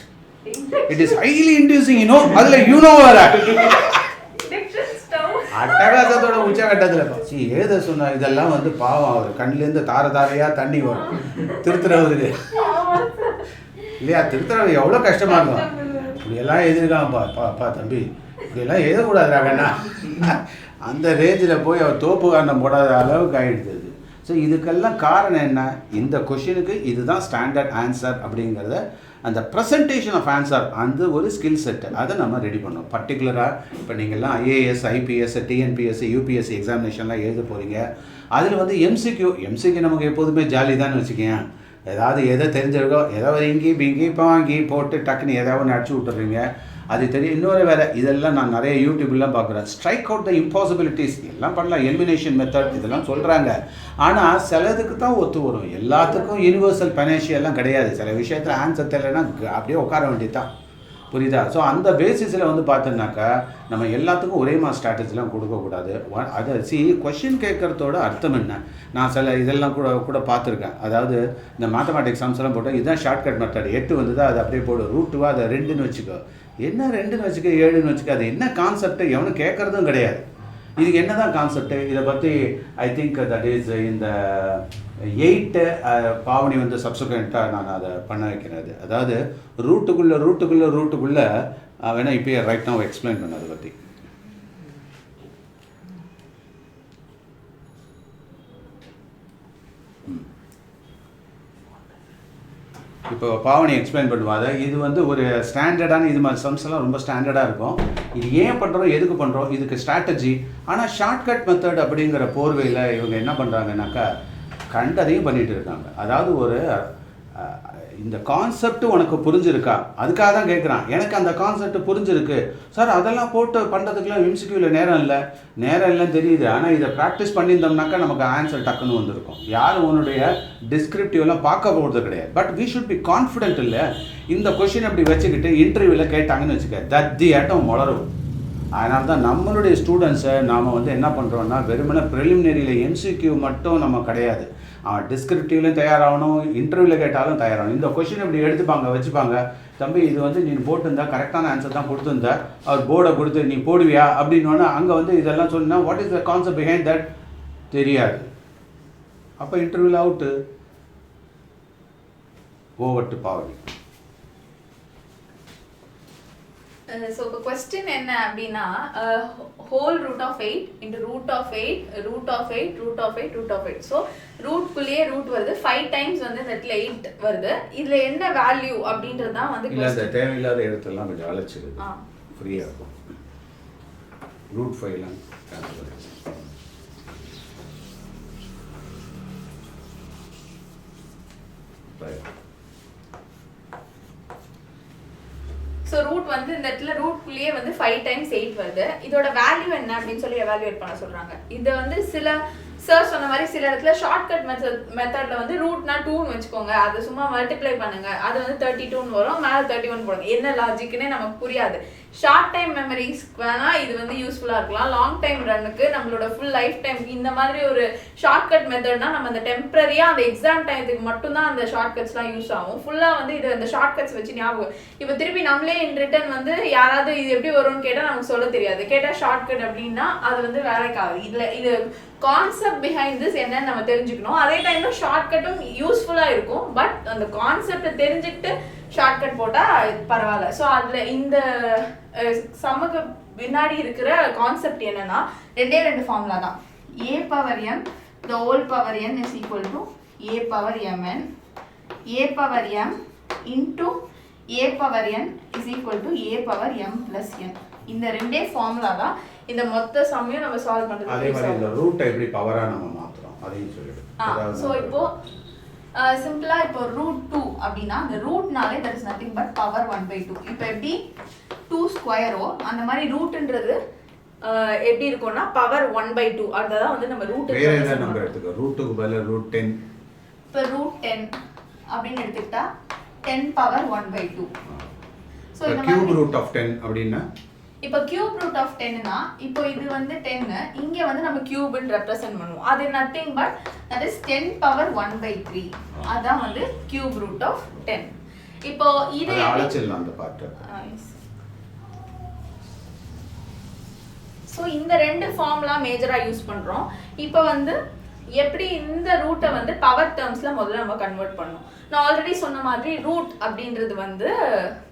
S2: It is highly inducing, you know. அதில் வேற அட்டகாசத்தோட உச்சகட்டத்தில் ஏதோ சொன்னா இதெல்லாம் வந்து பாவம், அவர் கண்ணிலேருந்து தாரையாக தண்ணி வரும் திருத்துறவருக்கு இல்லையா? திருத்துறவர் எவ்வளோ கஷ்டமாக இருக்கும். இப்படியெல்லாம் எழுதிருக்காங்கப்பா தம்பி, இப்படியெல்லாம் எழுதக்கூடாதுடா வேணா, அந்த ரேஞ்சில் போய் அவர் தோப்பு காரணம் போடாத அளவுக்கு ஆகிடுது. ஸோ இதுக்கெல்லாம் காரணம் என்ன? இந்த கொஷினுக்கு இதுதான் ஸ்டாண்டர்ட் ஆன்சர் அப்படிங்கிறத, அந்த ப்ரெசன்டேஷன் ஆஃப் ஆன்சர், அந்த ஒரு ஸ்கில் செட்டு அதை நம்ம ரெடி பண்ணோம். பர்டிகுலராக இப்போ நீங்கள்லாம் ஐஏஎஸ், ஐபிஎஸ், டிஎன்பிஎஸ்சி, யூபிஎஸ்சி எக்ஸாமினேஷன்லாம் எழுத போகிறீங்க. அதில் வந்து எம்சிக்யூ நமக்கு எப்போதுமே ஜாலி தான் வச்சுக்கேன். ஏதாவது எதை தெரிஞ்சிருக்கோ ஏதோ இங்கி போட்டு டக்குன்னு ஏதாவது ஒன்று அடிச்சு விட்டுறீங்க, அது தெரியும். இன்னொரு வேறு இதெல்லாம் நான் நிறைய யூடியூப்லாம் பார்க்குறேன். ஸ்ட்ரைக் அவுட் த இம்பாசிபிலிட்டிஸ் எல்லாம் பண்ணலாம், எலிமினேஷன் மெத்தட் இதெல்லாம் சொல்கிறாங்க. ஆனால் சிலதுக்கு தான் ஒத்து வரும், எல்லாத்துக்கும் யூனிவர்சல் பெனேஷியெல்லாம் கிடையாது. சில விஷயத்தில் ஆன்சர் தெரியலைன்னா அப்படியே உட்கார வேண்டியது தான், புரியுதா? ஸோ அந்த பேசிஸில் வந்து பார்த்தோன்னாக்கா நம்ம எல்லாத்துக்கும் ஒரே மாதிரி ஸ்ட்ராட்டஜிலாம் கொடுக்கக்கூடாது. அதை கொஷின் கேட்குறதோட அர்த்தம் என்ன? நான் சில இதெல்லாம் கூட பார்த்துருக்கேன். அதாவது இந்த மேத்தமேட்டிக்ஸ் சம்ஸ்லாம் போட்டு இதுதான் ஷார்ட்கட் மெத்தட், 8 வந்ததா அதை அப்படியே போடு, ரூட்டுவா அதை 2ன்னு வச்சுக்கோ, என்ன 2ன்னு வச்சுக்க 7ன்னு வச்சுக்க, அது என்ன கான்செப்ட் எவனும் கேட்குறதும் கிடையாது. இதுக்கு என்ன தான் கான்செப்ட்? இதை பற்றி ஐ திங்க் தட் இஸ் இந்த 8 பாவனி வந்து சப்சிக்வெண்ட்டாக நான் அதை பண்ண வைக்கிறது. அதாவது ரூட்டுக்குள்ளே வேணால் இப்போ ரைட் நான் எக்ஸ்பிளைன் பண்ண அதை பற்றி. இப்போ பாவனி எக்ஸ்பிளைன் பண்ணுவாங்க. இது வந்து ஒரு ஸ்டாண்டர்டான இது மாதிரி சம்ஸ் எல்லாம் ரொம்ப ஸ்டாண்டர்டாக இருக்கும். இது ஏன் பண்ணுறோம், எதுக்கு பண்ணுறோம், இதுக்கு ஸ்ட்ராட்டஜி. ஆனால் ஷார்ட்கட் மெத்தட் அப்படிங்கிற போர்வையில் இவங்க என்ன பண்ணுறாங்கன்னாக்கா கண்டதையும் பண்ணிகிட்டு இருக்காங்க. அதாவது ஒரு இந்த கான்செப்ட் உனக்கு புரிஞ்சிருக்கா, அதுக்காக தான் கேட்குறான். எனக்கு அந்த கான்செப்ட் புரிஞ்சிருக்கு சார், அதெல்லாம் போட்டு பண்ணுறதுக்குலாம் எம்சிக்யூவில் நேரம் இல்லைன்னு தெரியுது. ஆனால் இதை ப்ராக்டிஸ் பண்ணியிருந்தோம்னாக்கா நமக்கு ஆன்சர் டக்குன்னு வந்திருக்கும். யாரும் உன்னுடைய டிஸ்கிரிப்டிவ்லாம் பார்க்க போகிறது கிடையாது. But we should be confident. இல்லை இந்த கொஷின் அப்படி வச்சுக்கிட்டு இன்டர்வியூவில் கேட்டாங்கன்னு வச்சுக்க தத்தி ஆட்டம் வளரும். அதனால தான் நம்மளுடைய ஸ்டூடெண்ட்ஸை நாம் வந்து என்ன பண்ணுறோன்னா வெறுமனே ப்ரிலிமினரியில் எம்சிக்யூ மட்டும் நம்ம கிடையாது, டிஸ்கிரிப்டிவ்லையும் தயாராகணும், இன்டர்வியூவில் கேட்டாலும் தயாராகணும். இந்த கொஷின் இப்படி வச்சுப்பாங்க. தம்பி இது வந்து நீ போட்டிருந்தா கரெக்டான ஆன்சர் தான் கொடுத்துருந்தா, அவர் போர்டை கொடுத்து நீ போடுவியா அப்படின்னோன்னா அங்கே வந்து இதெல்லாம் சொன்னால் what is the concept behind that தெரியாது. அப்போ இன்டர்வியூவில் out. Over to Bhavani.
S4: So இப்போ கொஸ்டின் என்ன அப்படின்னா whole root of 8 into root of 8 root of 8 root of 8 root of 8. So ரூட்குள்ளேயே ரூட் வருது 5 டைம்ஸ் வந்து இந்த இடத்துல 8 வருது. இதில் என்ன வேல்யூ அப்படின்றது தான் வந்து
S2: இல்லை தேவையில்லாத இடத்துலாம் கொஞ்சம் அழைச்சிது ஃப்ரீயாக இருக்கும். ரூட் 5லாம்
S4: ஸோ ரூட் வந்து இந்த இடத்துல ரூட்குள்ளேயே வந்து 5 டைம்ஸ் 8 வருது. இதோட வேல்யூ என்ன அப்படின்னு சொல்லி எவாலுவேட் பண்ண சொல்றாங்க. இது வந்து சில சார் சொன்ன மாதிரி சில இடத்துல ஷார்ட்கட் மெத்தட்ல வந்து ரூட்னா 2ன்னு வச்சுக்கோங்க, அதை சும்மா மல்டிப்ளை பண்ணுங்க, அது வந்து 32ன்னு வரும், மேலே 31 போடுங்க. என்ன லாஜிக்னே நமக்கு புரியாது. ஷார்ட் டைம் மெமரிஸ்க்கு வேணா இது வந்து யூஸ்ஃபுல்லாக இருக்கலாம். லாங் டைம் ரன்னுக்கு நம்மளோட ஃபுல் லைஃப் டைம் இந்த மாதிரி ஒரு ஷார்ட்கட் மெத்தட்னா நம்ம அந்த டெம்பரரியாக அந்த எக்ஸாம் டைத்துக்கு மட்டும்தான் அந்த ஷார்ட்கட்ஸ்லாம் யூஸ் ஆகும். ஃபுல்லாக வந்து இது அந்த ஷார்ட்கட்ஸ் வச்சு ஞாபகம். இப்போ திருப்பி நம்மளே இன் ரிட்டன் வந்து யாராவது இது எப்படி வரும்னு கேட்டால் நமக்கு சொல்ல தெரியாது. கேட்டால் ஷார்ட்கட் அப்படின்னா அது வந்து வேலைக்காகுது. இதில் இது கான்செப்ட் பிஹைண்ட் திஸ் என்னன்னு நம்ம தெரிஞ்சுக்கணும். அதே டைம்ல ஷார்ட்கட்டும் யூஸ்ஃபுல்லாக இருக்கும். பட் அந்த கான்செப்டை தெரிஞ்சுக்கிட்டு ஷார்ட்கட் போட்டால் பரவாயில்ல. ஸோ அதில் இந்த சமக்கு பின்னாடி இருக்கிற கான்செப்ட் என்னன்னா 2 ஃபார்முலா தான். a power m the whole power n is equal to a power mn, a power m into a power n is equal to a power m plus n. இந்த 2 formula தான் இந்த மொத்த சம்மையும் நம்ம solve பண்றது.
S2: அதே மாதிரி இந்த ரூட் எப்படி பவரா நம்ம மாத்துறோம் அதையும் சொல்லிடு.
S4: சோ இப்போ சிம்பிளா இப்போ √2 அப்படினா அந்த ரூட்னாலே that is nothing but power 1/2. இப்போ எப்படி 2 ஸ்கொயரோ அந்த மாதிரி ரூட்ன்றது எப்படி இருக்கும்னா பவர் 1/2. அதுதான் வந்து நம்ம ரூட்.
S2: வேற என்ன நம்பர் எடுத்துக்க? ரூட்க்கு பதிலா √10.
S4: இப்போ √10 அப்படினு எடுத்துக்கிட்டா 10 பவர் 1/2.
S2: சோ இந்த கியூப் ரூட் ஆஃப் 10 அப்படினா
S4: இப்போ கியூப் ரூட் ஆஃப் 10னா இப்போ இது வந்து 10, இங்க வந்து நம்ம கியூப்னு ரெப்ரசன்ட் பண்ணுவோம். அது nothing but that is 10 power 1/3. அதான் வந்து கியூப் ரூட் ஆஃப் 10. இப்போ இது
S2: அழைச்சிடலாம் அந்த பார்ட்.
S4: ஸோ இந்த 2 ஃபார்முலா மேஜரா யூஸ் பண்றோம். இப்போ வந்து எப்படி இந்த ரூட்டை வந்து பவர் டேர்ம்ஸ்ல முதல்ல நம்ம கன்வெர்ட் பண்ணணும். நான் ஆல்ரெடி சொன்ன மாதிரி ரூட் அப்படின்றது வந்து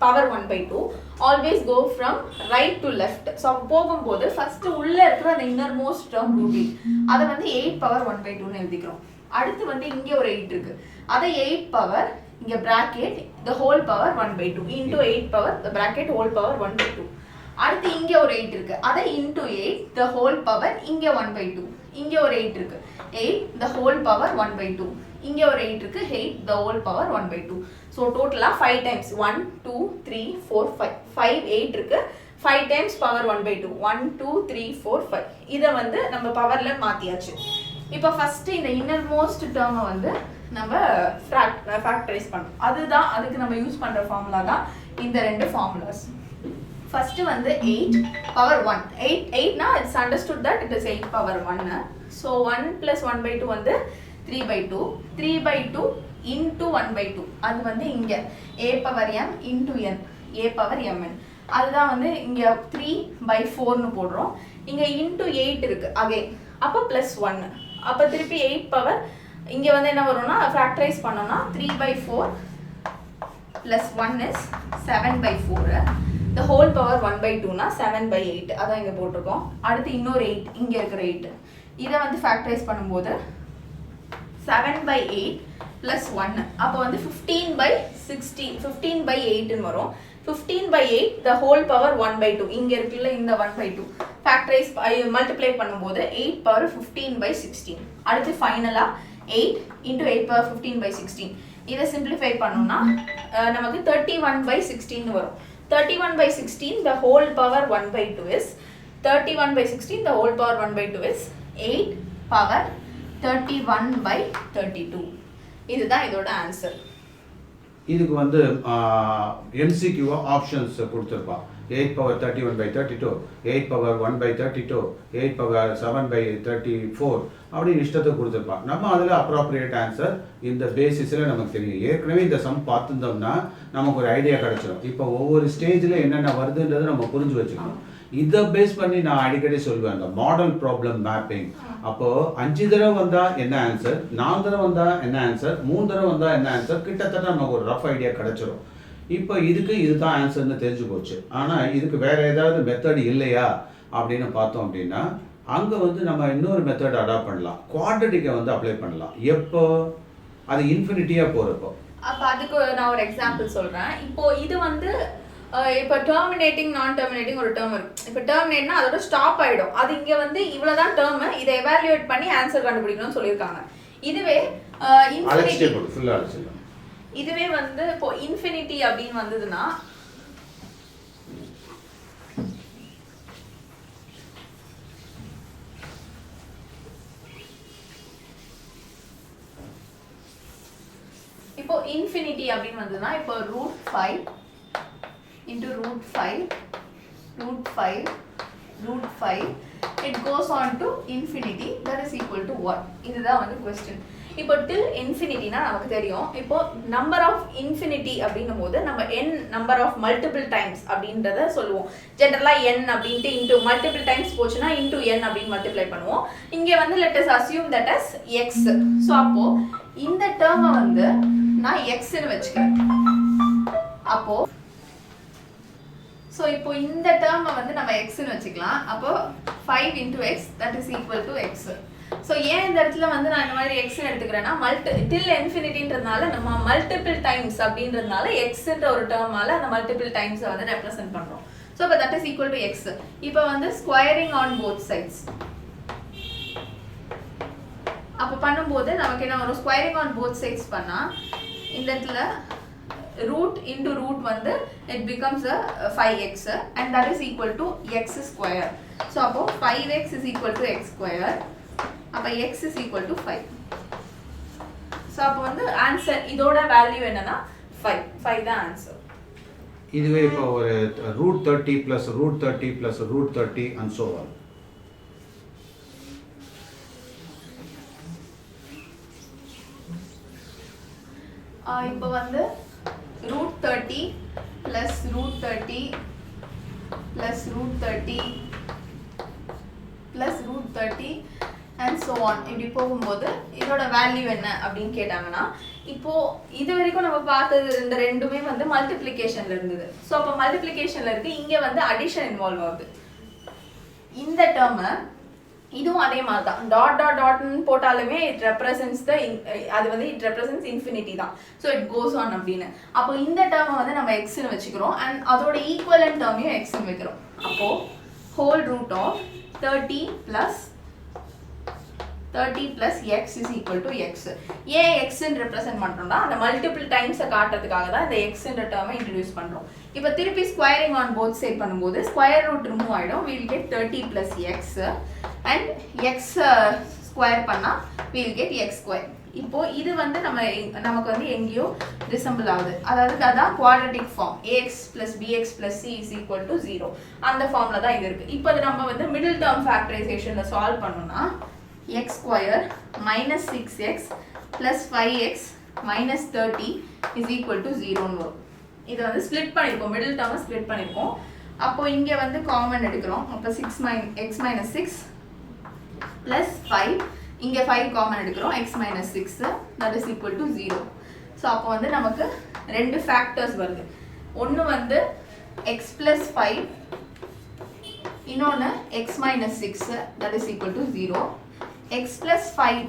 S4: power 1/2. Always go from right to left. So போகும்போது ஃபர்ஸ்ட் உள்ள இருக்கிற அந்த இன்னர் மோஸ்ட் டேர்ம் ரூட்டிங் அதை வந்து 8 பவர் 1/2ன்னு எழுதிக்கிறோம். அடுத்து வந்து இங்கே ஒரு 8 இருக்கு, அதை 8 பவர் இங்கே bracket the whole power 1/2 into 8 power the bracket whole power 1/2. அடுத்து இங்கே ஒரு 8 இருக்கு, அதை into 8 the whole power இங்கே 1/2. இங்கே ஒரு 8 இருக்கு, 8 the whole power 1/2. இங்கே ஒரு 8 இருக்கு, 8 the whole power 1/2. ஸோ டோட்டலாக 5 டைம்ஸ் 1 2 3 4 5 8 இருக்கு. 5 டைம்ஸ் பவர் 1/2 1 2 3 4 5. இதை வந்து நம்ம பவரில் மாற்றியாச்சு. இப்போ ஃபஸ்ட்டு இந்த இன்னர் மோஸ்ட் டேர்மை வந்து நம்ம ஃபேக்டரைஸ் பண்ணணும். அதுதான் அதுக்கு நம்ம யூஸ் பண்ணுற ஃபார்முலா தான் இந்த 2 ஃபார்முலாஸ். ஃபர்ஸ்ட் வந்து 8 பவர் 1. 8னா it's understood that it is 8 power 1. So 1 + 1/2 வந்து 3/2. 3/2 into 1/2 அது வந்து இங்கே a power m into n, a power mn. அதுதான் வந்து இங்கே 3/4ன்னு போடுறோம். இங்கே into 8 இருக்கு அகைன், அப்போ +1. அப்போ திருப்பி 8 பவர் இங்கே வந்து என்ன வரும்னா ஃபேக்டரைஸ் பண்ணோம்னா 3/4 + 1 is 7/4. the whole power 1/2னா 7/8. அதான் இங்கே போட்டிருக்கோம். அடுத்து இன்னொரு 8 இங்கே இருக்கிற 8 இதை வந்து ஃபேக்டரைஸ் பண்ணும்போது 7/8 plus 1. அப்போ வந்து 15/8 வரும். 15/8 the whole power 1/2. இங்க இருக்குல்ல இந்த 1/2 ஃபேக்டரைஸ் மல்டிப்ளை பண்ணும்போது 8 power 15/16. அடுத்து ஃபைனலா 8 into 8 power 15/16. இதை சிம்பிளிஃபை பண்ணோம்னா நமக்கு 31/16 வரும். 31/16 the whole power 1/2 is 31/16 the whole power 1/2 is 8 power 31/32. இதுதான் இதோட ஆன்சர்.
S2: இதுக்கு வந்து MCQ options கொடுத்துருப்பா. 8 power 31/32, 8 power 1/32, 8 power 7/34 அப்படின்னு இஷ்டத்தை கொடுத்துருப்பா. நம்ம அதில் அப்ராப்ரியேட் ஆன்சர் இந்த பேசிஸில் நமக்கு தெரியும். ஏற்கனவே இந்த சம் பார்த்துருந்தோம்னா நமக்கு ஒரு ஐடியா கிடைச்சிடும். இப்போ ஒவ்வொரு ஸ்டேஜில் என்னென்ன வருதுன்றதை நம்ம புரிஞ்சு வச்சுக்கணும். இதை பேஸ் பண்ணி நான் அடிக்கடி சொல்லுவேன், அந்த மாடல் ப்ராப்ளம் மேப்பிங். அப்போது 5 தடவை வந்தால் என்ன ஆன்சர், 4 தடவை வந்தால் என்ன ஆன்சர், 3 தடவை வந்தால் என்ன ஆன்சர், கிட்டத்தட்ட நமக்கு ஒரு ரஃப் ஐடியா கிடைச்சிடும். இப்போ இதுக்கு இதுதான் ஆன்சர்னு தெரிஞ்சு போச்சு. ஆனால் இதுக்கு வேறு ஏதாவது மெத்தட் இல்லையா அப்படின்னு பார்த்தோம் அப்படின்னா, அங்கே வந்து நம்ம இன்னொரு மெத்தட் அடாப்ட் பண்ணலாம். குவாட்ரட்டிக்கை வந்து அப்ளை பண்ணலாம். எப்போ? அது இன்ஃபினிட்டியாக போகிறப்போ.
S4: அப்போ அதுக்கு நான் ஒரு எக்ஸாம்பிள் சொல்கிறேன். இப்போ இது வந்து இப்போ டெர்மினேட்டிங் நான் டெர்மினேட்டிங் ஒரு டேர்ம் இருக்கு. இப்போ டெர்மினேட்னா அதோட ஸ்டாப் ஆகிடும். அது இங்கே வந்து இவ்வளோதான் டேர்மு, இதை எவாலுவேட் பண்ணி ஆன்சர் கண்டுபிடிக்கணும்னு சொல்லியிருக்காங்க. இதுவே இதுவே வந்து இப்போ இன்ஃபினிட்டி அப்படின்னு வந்ததுன்னா இப்போ இன்ஃபினிட்டி அப்படின்னு வந்ததுன்னா இப்போ √5 into √5 it goes on to infinity, that is equal to what? இதுதான் வந்து question. இப்போ till infinity-னா நமக்கு தெரியும். இப்போ number of infinity அப்படின்னும் போது நம்ம n number of multiple times அப்படின்றத சொல்லுவோம். ஜெனரலா n அப்படின்ட்டு into multiple times போச்சுன்னா into n அப்படின்னு மல்டிப்ளை பண்ணுவோம். இங்கே வந்து let us assume that as x. So அப்போ இந்த டேர்மை வந்து நான் x-ன்னு வச்சுக்கிறேன். அப்போ ஸோ இப்போ இந்த டேர்மை வந்து நம்ம எக்ஸ்ன்னு வச்சுக்கலாம். அப்போ 5 into x that is equal to x. So ஏன் இந்த இடத்துல வந்து நான் இந்த மாதிரி எக்ஸ்ன்னு எடுத்துக்கிறேன்னா டில் இன்ஃபினிட்டின்றதுனால நம்ம மல்டிபிள் டைம்ஸ் அப்படின்றதுனால எக்ஸ்ன்ற ஒரு டேர்மால அந்த மல்டிபிள் டைம்ஸை வந்து ரெப்ரசென்ட் பண்ணுறோம். ஸோ இப்போ that is equal to X. இப்போ வந்து ஸ்கொயரிங் ஆன் போத் சைட்ஸ் அப்போ பண்ணும்போது நமக்கு என்ன வரும்? ஸ்கொயரிங் ஆன் போத் சைட்ஸ் பண்ணால் இந்த இடத்துல root into root வந்து it becomes a 5x and that is equal to x square. So அப்போ 5x is equal to x square. அப்போ x is equal to 5. So அப்போ வந்து ஆன்சர் இதோட value என்னன்னா 5 தான் ஆன்சர்.
S2: இதுவே இப்போ ஒரு √30 plus √30 plus √30 and so on.
S4: இப்போ வந்து √30 plus √30 plus √30 plus √30 and so on இப்படி போகும்போது இதோட வேல்யூ என்ன அப்படின்னு கேட்டாங்கன்னா, இப்போ இது வரைக்கும் நம்ம பார்த்தது இந்த ரெண்டுமே வந்து மல்டிப்ளிகேஷன்ல இருந்தது. ஸோ அப்போ மல்டிப்ளிகேஷன்ல இருக்கு, இங்க வந்து அடிஷன் இன்வால்வ் ஆகுது. இந்த டேர்மை இதுவும் அதே மாதிரி தான் டாட் டாட் டாட்னு போட்டாலுமே இட் ரெப்ரசன்ஸ் அது வந்து இட் ரெப்ரசன்ஸ் இன்ஃபினிட்டி தான். ஸோ இட் கோஸ் ஆன் அப்படின்னு. அப்போ இந்த டேர்மை வந்து நம்ம எக்ஸ்ன்னு வச்சுக்கிறோம் அண்ட் அதோட ஈக்குவலன்ட் டேர்மையும் எக்ஸ்ன்னு வைக்கிறோம். அப்போ whole root of 30 plus x is equal to x. ஏன் எக்ஸ்ன்னு ரெப்ரசென்ட் பண்ணுறோம்னா அந்த மல்டிபிள் டைம்ஸை காட்டுறதுக்காக தான் இந்த எக்ஸ்ன்ற டேர்மை இன்ட்ரடியூஸ் பண்ணுறோம். இப்போ திருப்பி ஸ்கொயரிங் ஆன் போத் சைட் பண்ணும்போது ஸ்கொயர் ரூட் ரிமூவ் ஆகிடும். We'll get 30 plus x and x square பண்ணால் வீல் கெட் x ஸ்கொயர். இப்போ இது வந்து நமக்கு வந்து எங்கேயோ ரிசம்பிள் ஆகுது. அதாவது அதான் quadratic form ax plus bx plus c is equal to 0. அந்த ஃபார்மில் தான் இது இருக்குது. இப்போ அது நம்ம வந்து மிடில் டேர்ம் ஃபேக்டரைசேஷனில் சால்வ் பண்ணோம்னா x square minus 6x plus 5x minus 30 is equal to 0 வரும். இதை வந்து ஸ்ப்ளிட் பண்ணியிருக்கோம், மிடில் டேர்மை ஸ்ப்ளிட் பண்ணியிருக்கோம். அப்போ இங்கே வந்து காமன் எடுக்கிறோம். அப்போ x minus 6 plus 5, இங்கே 5 காமன் எடுக்கிறோம், x minus 6 that is equal to 0. So அப்போ வந்து நமக்கு ரெண்டு ஃபேக்டர்ஸ் வருது. ஒன்று வந்து x plus 5, இன்னொன்று x minus 6 that is equal to 0. x plus 5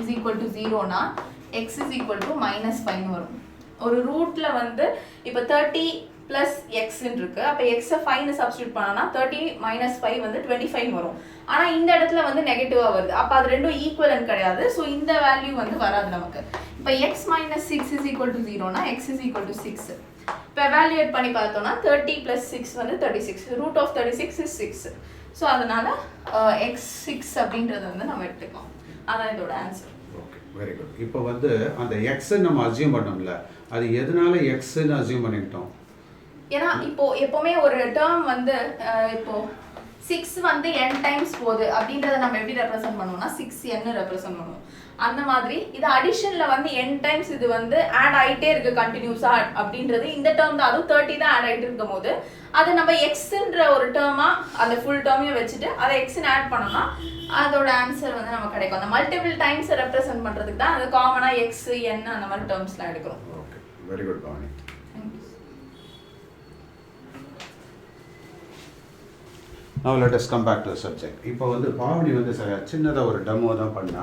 S4: is equal to 0 னா x is equal to -5 வரும். ஒரு ரூட்ல வந்து இப்போ 30 plus x இருக்கு. அப்போ x 5 சப்ஸ்டிட்யூட் பண்ணனா 30 - 5 வந்து 25 வரும். ஆனா இந்த இடத்துல வந்து நெகட்டிவா வருது. அப்ப அது ரெண்டும் ஈக்குவலன்ட் கிடையாது. சோ இந்த வேல்யூ வந்து வராது நமக்கு. இப்போ x - 6 is equal to 0 னா x is equal to 6. இப்போ எவாலுவேட் பண்ணி பார்த்தோம்னா 30 plus 6 வந்து 36. root of 36 is 6. சோ அதனால x 6 அப்படின்றது வந்து நம்ம எடுத்துக்கலாம். அதான் இதோட ஆன்சர்.
S2: Okay, very good. இப்போ வந்து அந்த x நம்ம அஸ்யூம் பண்ணோம்ல, அது எதனால x ன்னு அஸ்யூம் பண்ணிட்டோம்?
S4: ஏன்னா இப்போ எப்பவுமே ஒரு டேர்ம் வந்து இப்போ 6 வந்து n டைம்ஸ் போகுது அப்படின்றத நம்ம எப்படி ரெப்ரசன்ட் பண்ணுவோம்னா 6n ரெப்ரசன்ட் பண்ணுவோம். அந்த மாதிரி இது அடிஷன்ல வந்து n டைம்ஸ் இது வந்து ஆட் ஆயிட்டே இருக்கு கண்டினியூஸா அப்படின்றது இந்த டேர்ம் தான். அதுவும் 30 தான் ஆட் ஆயிட்டு இருக்கும்போது அதை நம்ம xன்ற ஒரு டேர்மா அந்த ஃபுல் டேர்மையும் வச்சுட்டு அதை xன்னு ஆட் பண்ணோம்னா அதோட ஆன்சர் வந்து நமக்கு கிடைக்கும். அந்த மல்டிபிள் டைம்ஸ் ரெப்ரசன்ட் பண்றதுக்கு தான் அது காமனா x n அந்த மாதிரி டேர்ம்ஸ்லாம் எடுக்கிறோம்.
S2: Okay, very good Bhavani. Now let us come back to the subject. இப்போ வந்து பாவனி வந்து சின்னதாக ஒரு டெமோ தான் பண்ணா.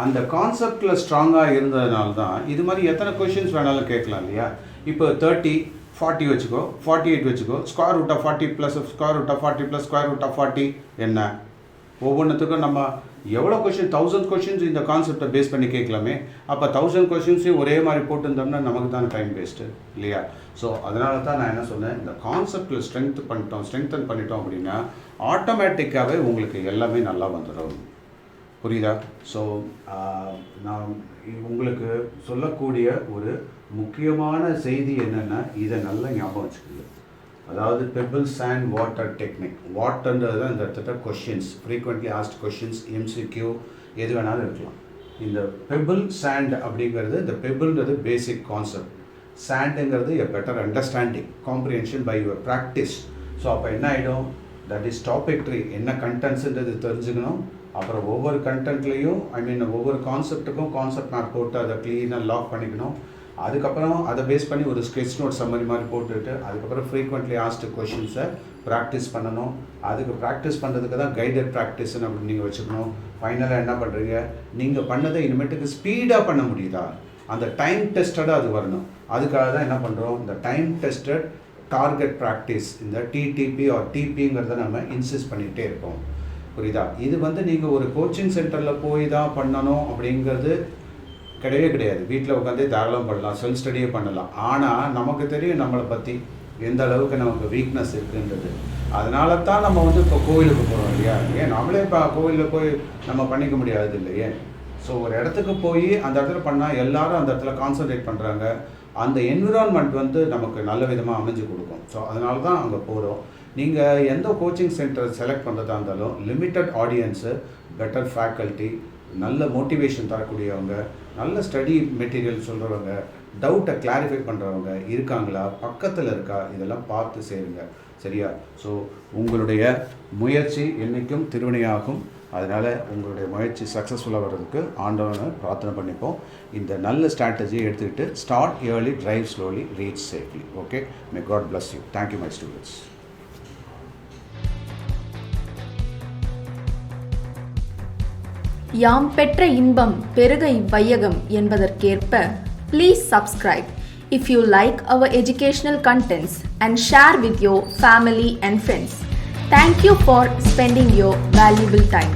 S2: அந்த கான்செப்டில் ஸ்ட்ராங்காக இருந்ததுனால தான் இது மாதிரி எத்தனை கொஷின்ஸ் வேணாலும் கேட்கலாம் இல்லையா? இப்போ 30, 40 வச்சுக்கோ, 48 வச்சுக்கோ, square root of 40 plus square root of 40 plus square root of 40 என்ன? ஒவ்வொன்றுத்துக்கும் நம்ம எவ்வளோ கொஷின் 1000 கொஷின்ஸ் இந்த கான்செப்டை பேஸ் பண்ணி கேட்கலாமே. அப்போ 1000 கொஷின்ஸையும் ஒரே மாதிரி போட்டுருந்தோம்னா நமக்கு தான் டைம் வேஸ்ட்டு இல்லையா? ஸோ அதனால தான் நான் என்ன சொன்னேன், இந்த கான்செப்டில் ஸ்ட்ரெங்தன் பண்ணிட்டோம் அப்படின்னா ஆட்டோமேட்டிக்காகவே உங்களுக்கு எல்லாமே நல்லா வந்துடும். புரியுதா? ஸோ நான் உங்களுக்கு சொல்லக்கூடிய ஒரு முக்கியமான செய்தி என்னென்னா இதை நல்லா ஞாபகம் வச்சுக்கோங்க. அதாவது பெபிள் சாண்ட் வாட்டர் டெக்னிக். வாட்டர்ன்றது தான் இந்த இடத்துல questions, frequently asked questions, MCQ எது வேணாலும் இருக்கலாம். இந்த பெபிள் சாண்ட் அப்படிங்கிறது, இந்த பெபிள்ன்றது பேசிக் கான்செப்ட், சாண்டுங்கிறது a better understanding comprehension by your practice. So அப்போ என்ன ஆகிடும், தட் இஸ் டாபிக் ட்ரீ, என்ன கண்டென்ட்ஸுன்றது தெரிஞ்சுக்கணும். அப்புறம் ஒவ்வொரு கண்டென்ட்லேயும் ஒவ்வொரு கான்செப்ட்டுக்கும் கான்செப்ட் மேப் போட்டு அதை க்ளீனாக லாக் பண்ணிக்கணும். அதுக்கப்புறம் அதை பேஸ் பண்ணி ஒரு ஸ்கெட்ச் நோட் சம்மரி மாதிரி போட்டுட்டு அதுக்கப்புறம் ஃப்ரீக்வெண்ட்லி ஆஸ்டு கொஷின்ஸை ப்ராக்டிஸ் பண்ணணும். அதுக்கு ப்ராக்டிஸ் பண்ணுறதுக்கு தான் கைடட் ப்ராக்டிஸ்ன்னு அப்படி நீங்கள் வச்சுக்கணும். ஃபைனலாக என்ன பண்ணுறீங்க, நீங்கள் பண்ணதை இனிமேட்டுக்கு ஸ்பீடாக பண்ண முடியுதா, அந்த டைம் டெஸ்டடாக அது வரணும். அதுக்காக தான் என்ன பண்ணுறோம், இந்த டைம் டெஸ்டட் டார்கெட் ப்ராக்டிஸ், இந்த டிடிபி ஆர் டிபிங்கிறத நம்ம இன்சிஸ்ட் பண்ணிகிட்டே இருப்போம். புரியுதா? இது வந்து நீங்கள் ஒரு கோச்சிங் சென்டரில் போய் தான் பண்ணணும் அப்படிங்கிறது கிடையவே கிடையாது. வீட்டில் உட்காந்தே தாராளம் பண்ணலாம், செல்ஃப் ஸ்டடியே பண்ணலாம். ஆனால் நமக்கு தெரியும் நம்மளை பற்றி எந்த அளவுக்கு நமக்கு வீக்னஸ் இருக்குன்றது. அதனால தான் நம்ம வந்து இப்போ கோவிலுக்கு போகிறோம் இல்லையா? ஏன் நம்மளே இப்போ கோவிலில் போய் நம்ம பண்ணிக்க முடியாது இல்லையே? ஸோ ஒரு இடத்துக்கு போய் அந்த இடத்துல பண்ணால் எல்லாரும் அந்த இடத்துல கான்சன்ட்ரேட் பண்ணுறாங்க. அந்த என்விரான்மெண்ட் வந்து நமக்கு நல்ல விதமாக அமைஞ்சு கொடுக்கும். ஸோ அதனால தான் அங்கே போகிறோம். நீங்கள் எந்த கோச்சிங் சென்டர் செலக்ட் பண்ணுறதா இருந்தாலும் லிமிட்டட் ஆடியன்ஸு, பெட்டர் ஃபேக்கல்ட்டி, நல்ல மோட்டிவேஷன் தரக்கூடியவங்க, நல்ல ஸ்டடி மெட்டீரியல் சொல்கிறவங்க, டவுட்டை கிளாரிஃபை பண்ணுறவங்க இருக்காங்களா, பக்கத்தில் இருக்கா, இதெல்லாம் பார்த்து சேருங்க. சரியா? ஸோ உங்களுடைய முயற்சி என்றைக்கும் திருவினையாகும். அதனால் உங்களுடைய முயற்சி சக்ஸஸ்ஃபுல்லாக வர்றதுக்கு ஆண்டவனை பிரார்த்தனை பண்ணிப்போம். இந்த நல்ல ஸ்ட்ராட்டஜியை எடுத்துக்கிட்டு start early, drive slowly, reach safely. Okay, may god bless you. Thank you my students.
S1: யாம் பெற்ற இன்பம் பெருக இவ்வையகம் என்பதற்கேற்ப please subscribe if you like our educational contents and share with your family and friends. Thank you for spending your valuable time.